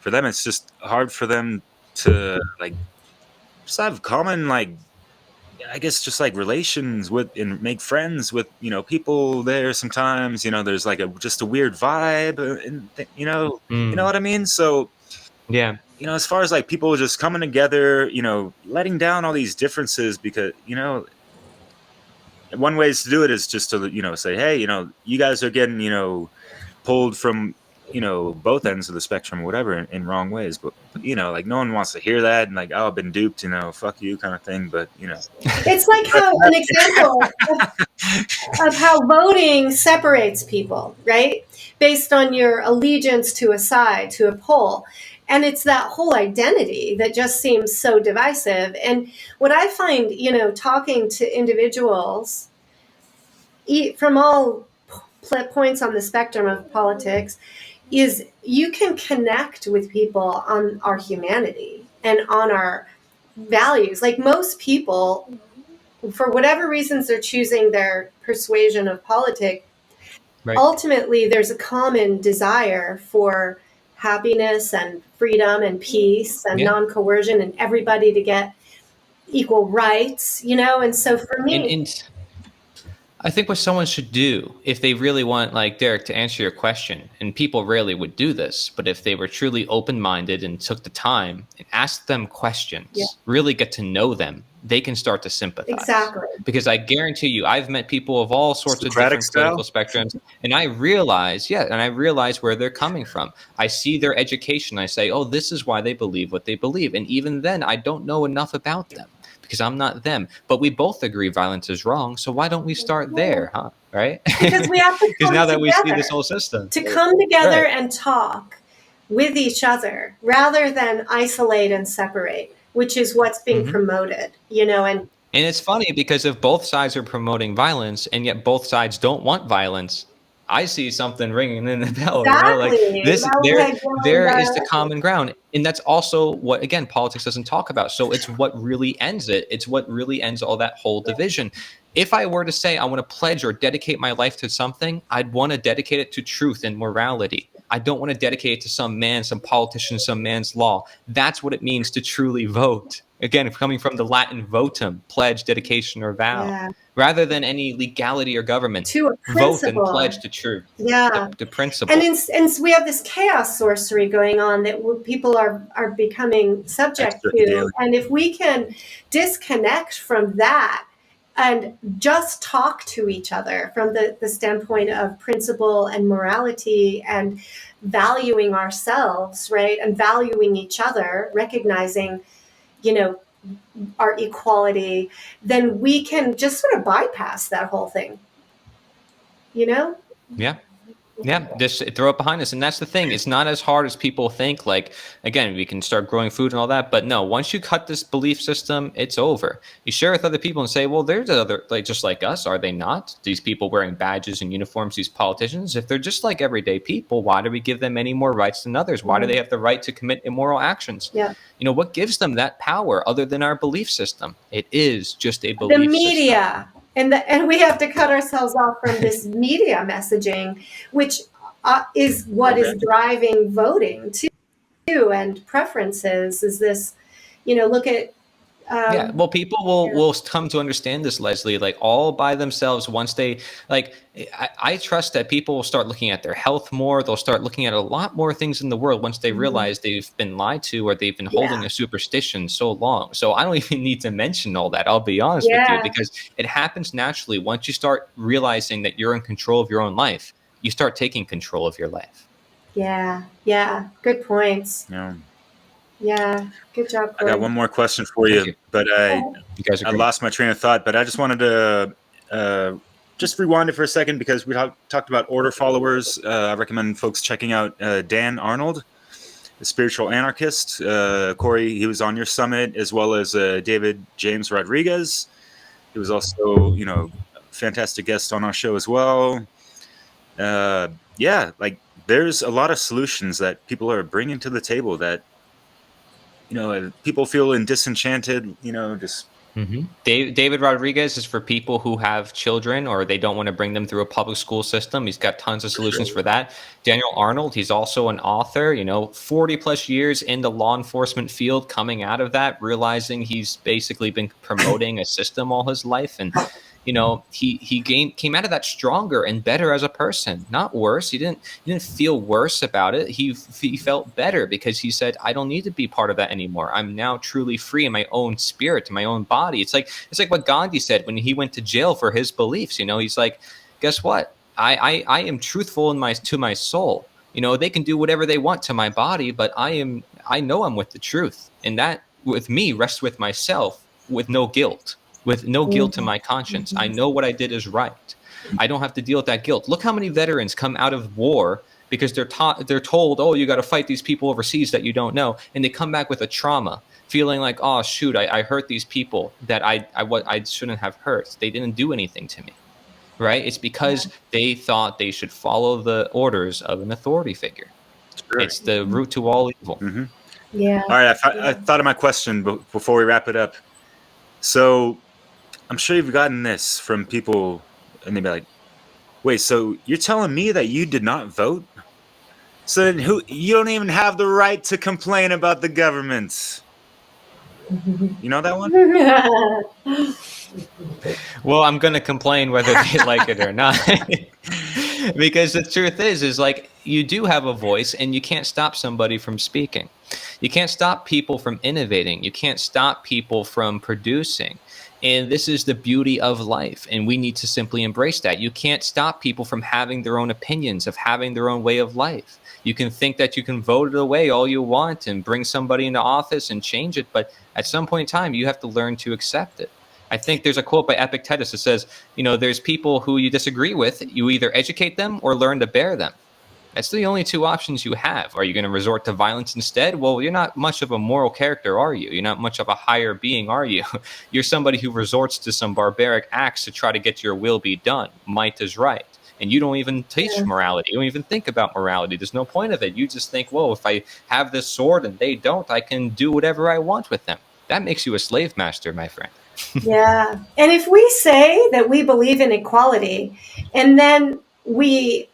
for them, it's just hard for them to just have common I guess just relations with and make friends with people there. Sometimes there's just a weird vibe, and you know what I mean. So as far as people just coming together, letting down all these differences, because one way to do it is just to say, hey, you guys are getting pulled from both ends of the spectrum or whatever in wrong ways, but no one wants to hear that, and oh, I've been duped, fuck you kind of thing. But it's like how an example of how voting separates people, right, based on your allegiance to a side, to a pole. And it's that whole identity that just seems so divisive. And what I find, talking to individuals from all points on the spectrum of politics, is you can connect with people on our humanity and on our values. Most people, for whatever reasons they're choosing their persuasion of politics, ultimately there's a common desire for happiness and freedom and peace and non-coercion and everybody to get equal rights, and so for me... I think what someone should do if they really want, like Derek, to answer your question, and people rarely would do this, but if they were truly open-minded and took the time and asked them questions, really get to know them, they can start to sympathize. Exactly. Because I guarantee you, I've met people of all sorts of Socratic different style? political spectrums, and I realize where they're coming from. I see their education. I say, oh, this is why they believe what they believe. And even then, I don't know enough about them, because I'm not them. But we both agree violence is wrong. So why don't we start there, huh? Right? Because we have to Because come now that together, we see this whole system. to come together Right. and talk with each other rather than isolate and separate, which is what's being promoted, you know. And it's funny because if both sides are promoting violence and yet both sides don't want violence, I see something ringing in the bell, you know, like exactly, this, like, there is the common ground. And that's also what, again, politics doesn't talk about. So it's what really ends it. It's what really ends all that whole division. If I were to say I want to pledge or dedicate my life to something, I'd want to dedicate it to truth and morality. I don't want to dedicate it to some man, some politician, some man's law. That's what it means to truly vote. Again, coming from the Latin votum, pledge, dedication, or vow, rather than any legality or government. to a Vote and principle. pledge to truth. Yeah. The principle. And we have this chaos sorcery going on that people are becoming subject to. Daily. And if we can disconnect from that and just talk to each other from the standpoint of principle and morality and valuing ourselves, right, and valuing each other, recognizing, you know, our equality, then we can just sort of bypass that whole thing, you know? Yeah, just throw it behind us. And that's the thing. It's not as hard as people think. Like, again, we can start growing food and all that. But no, once you cut this belief system, it's over. You share with other people and say, well, there's other, like, just like us, are they not? These people wearing badges and uniforms, these politicians, if they're just like everyday people, why do we give them any more rights than others? Why do they have the right to commit immoral actions? Yeah. You know, what gives them that power other than our belief system? It is just a belief system. The media. System. And we have to cut ourselves off from this media messaging, which is what is driving voting too, and preferences. Is this, you know, look at. Yeah, well, people will come to understand this, Leslie, like all by themselves. Once they, like, I trust that people will start looking at their health more. They'll start looking at a lot more things in the world once they realize they've been lied to or they've been holding a superstition so long. So I don't even need to mention all that. I'll be honest with you, because it happens naturally. Once you start realizing that you're in control of your own life, you start taking control of your life. Yeah. Good points. Yeah, good job, Cory. I got one more question for you, but I lost my train of thought. But I just wanted to just rewind it for a second, because we talked about order followers. I recommend folks checking out Dan Arnold, the spiritual anarchist. Cory, he was on your summit, as well as David James Rodriguez. He was also, you know, a fantastic guest on our show as well. Yeah, like there's a lot of solutions that people are bringing to the table that, you know, people feel disenchanted, you know, just. David Rodriguez is for people who have children or they don't want to bring them through a public school system. He's got tons of solutions for that. Daniel Arnold, he's also an author, you know, 40 plus years in the law enforcement field, coming out of that, realizing he's basically been promoting a system all his life. And, you know, he came out of that stronger and better as a person, not worse. He didn't feel worse about it. He felt better because he said, I don't need to be part of that anymore. I'm now truly free in my own spirit, in my own body. It's like what Gandhi said when he went to jail for his beliefs. You know, he's like, guess what? I am truthful to my soul. You know, they can do whatever they want to my body, but I know I'm with the truth. And that with me rests with myself with no guilt. With no guilt to my conscience. I know what I did is right. I don't have to deal with that guilt. Look how many veterans come out of war because they're told, oh, you got to fight these people overseas that you don't know. And they come back with a trauma, feeling like, oh, shoot, I hurt these people that I shouldn't have hurt. They didn't do anything to me, right? It's because they thought they should follow the orders of an authority figure. Sure. It's the root to all evil. Yeah. All right, I thought of my question before we wrap it up. So I'm sure you've gotten this from people, and they'd be like, wait, so you're telling me that you did not vote? So then you don't even have the right to complain about the government. You know that one? Well, I'm going to complain whether they like it or not. Because the truth is like, you do have a voice and you can't stop somebody from speaking. You can't stop people from innovating. You can't stop people from producing. And this is the beauty of life. And we need to simply embrace that. You can't stop people from having their own opinions, of having their own way of life. You can think that you can vote it away all you want and bring somebody into office and change it. But at some point in time, you have to learn to accept it. I think there's a quote by Epictetus that says, there's people who you disagree with. You either educate them or learn to bear them. That's the only two options you have. Are you going to resort to violence instead? Well, you're not much of a moral character, are you? You're not much of a higher being, are you? You're somebody who resorts to some barbaric acts to try to get your will be done. Might is right. And you don't even teach morality. You don't even think about morality. There's no point of it. You just think, well, if I have this sword and they don't, I can do whatever I want with them. That makes you a slave master, my friend. Yeah. And if we say that we believe in equality, and then we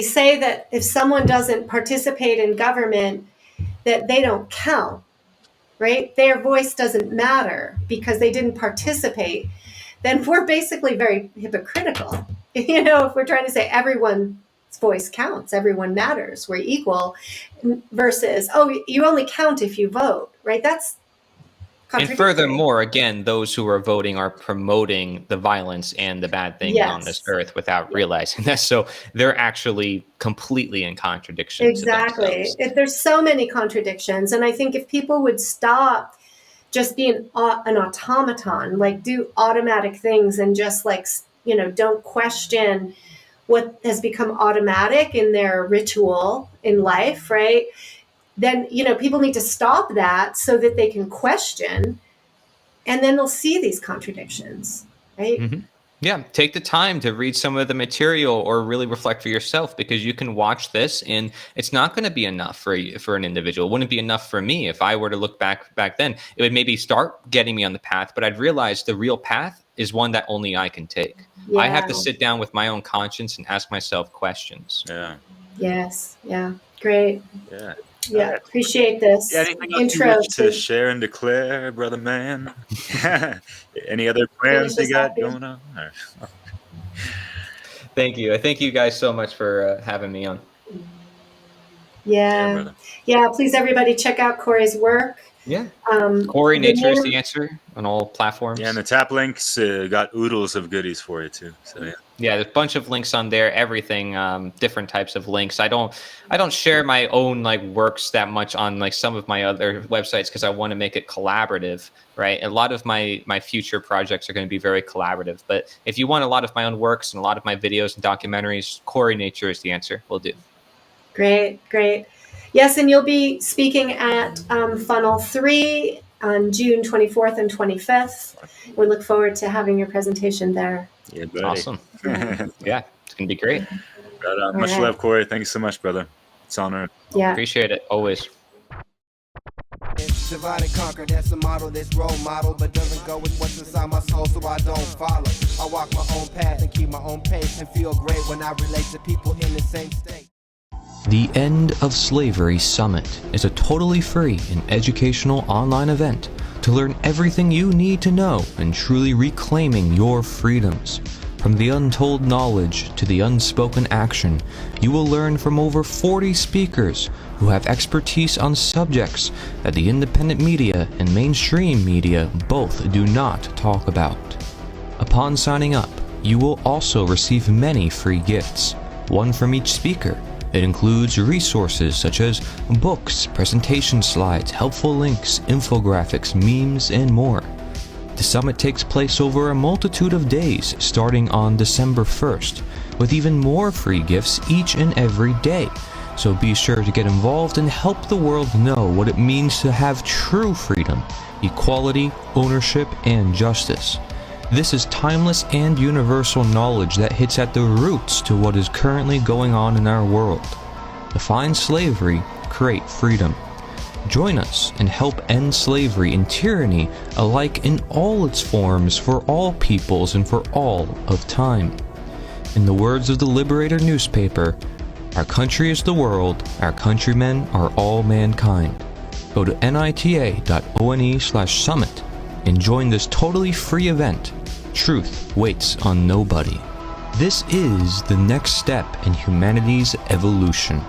say that if someone doesn't participate in government, that they don't count, right? Their voice doesn't matter because they didn't participate, then we're basically very hypocritical. If we're trying to say everyone's voice counts, everyone matters, we're equal, versus, oh, you only count if you vote, right? That's and furthermore, again, those who are voting are promoting the violence and the bad things on this earth without realizing that. So they're actually completely in contradiction. Exactly. There's so many contradictions. And I think if people would stop just being an automaton, like do automatic things and just don't question what has become automatic in their ritual in life, right? Then, people need to stop that so that they can question, and then they'll see these contradictions, right? Mm-hmm. Yeah. Take the time to read some of the material or really reflect for yourself, because you can watch this and it's not going to be enough for an individual. It wouldn't be enough for me. If I were to look back then, it would maybe start getting me on the path, but I'd realize the real path is one that only I can take. Yeah. I have to sit down with my own conscience and ask myself questions. Yeah. Yes. Yeah. Great. Yeah. Yeah, appreciate this. Yeah, anything else you wish to share and declare, brother man? Any other plans you got going on? Thank you. I thank you guys so much for having me on. Yeah. Please, everybody, check out Cory's work. Yeah. Cory, Nature is the Answer on all platforms. Yeah, and the tap links got oodles of goodies for you too. So yeah, there's a bunch of links on there. Everything, different types of links. I don't share my own works that much on some of my other websites because I want to make it collaborative, right? A lot of my future projects are going to be very collaborative. But if you want a lot of my own works and a lot of my videos and documentaries, Cory, Nature is the Answer. Will do. Great. Yes, and you'll be speaking at Funnel 3 on June 24th and 25th. We look forward to having your presentation there. Yeah, buddy. Awesome. Yeah, it's going to be great. Much love, Cory. Thank you so much, brother. It's an honor. Yeah. Appreciate it. Always. Divide and conquer, that's a model, this role model, but doesn't go with what's inside my soul, so I don't follow. I walk my own path and keep my own pace and feel great when I relate to people in the same state. The End of Slavery Summit is a totally free and educational online event to learn everything you need to know in truly reclaiming your freedoms. From the untold knowledge to the unspoken action, you will learn from over 40 speakers who have expertise on subjects that the independent media and mainstream media both do not talk about. Upon signing up, you will also receive many free gifts, one from each speaker. It includes resources such as books, presentation slides, helpful links, infographics, memes, and more. The summit takes place over a multitude of days starting on December 1st, with even more free gifts each and every day. So be sure to get involved and help the world know what it means to have true freedom, equality, ownership, and justice. This is timeless and universal knowledge that hits at the roots to what is currently going on in our world. Define slavery, create freedom. Join us and help end slavery and tyranny alike in all its forms for all peoples and for all of time. In the words of the Liberator newspaper, our country is the world, our countrymen are all mankind. Go to nita.one/summit and join this totally free event. Truth waits on nobody. This is the next step in humanity's evolution.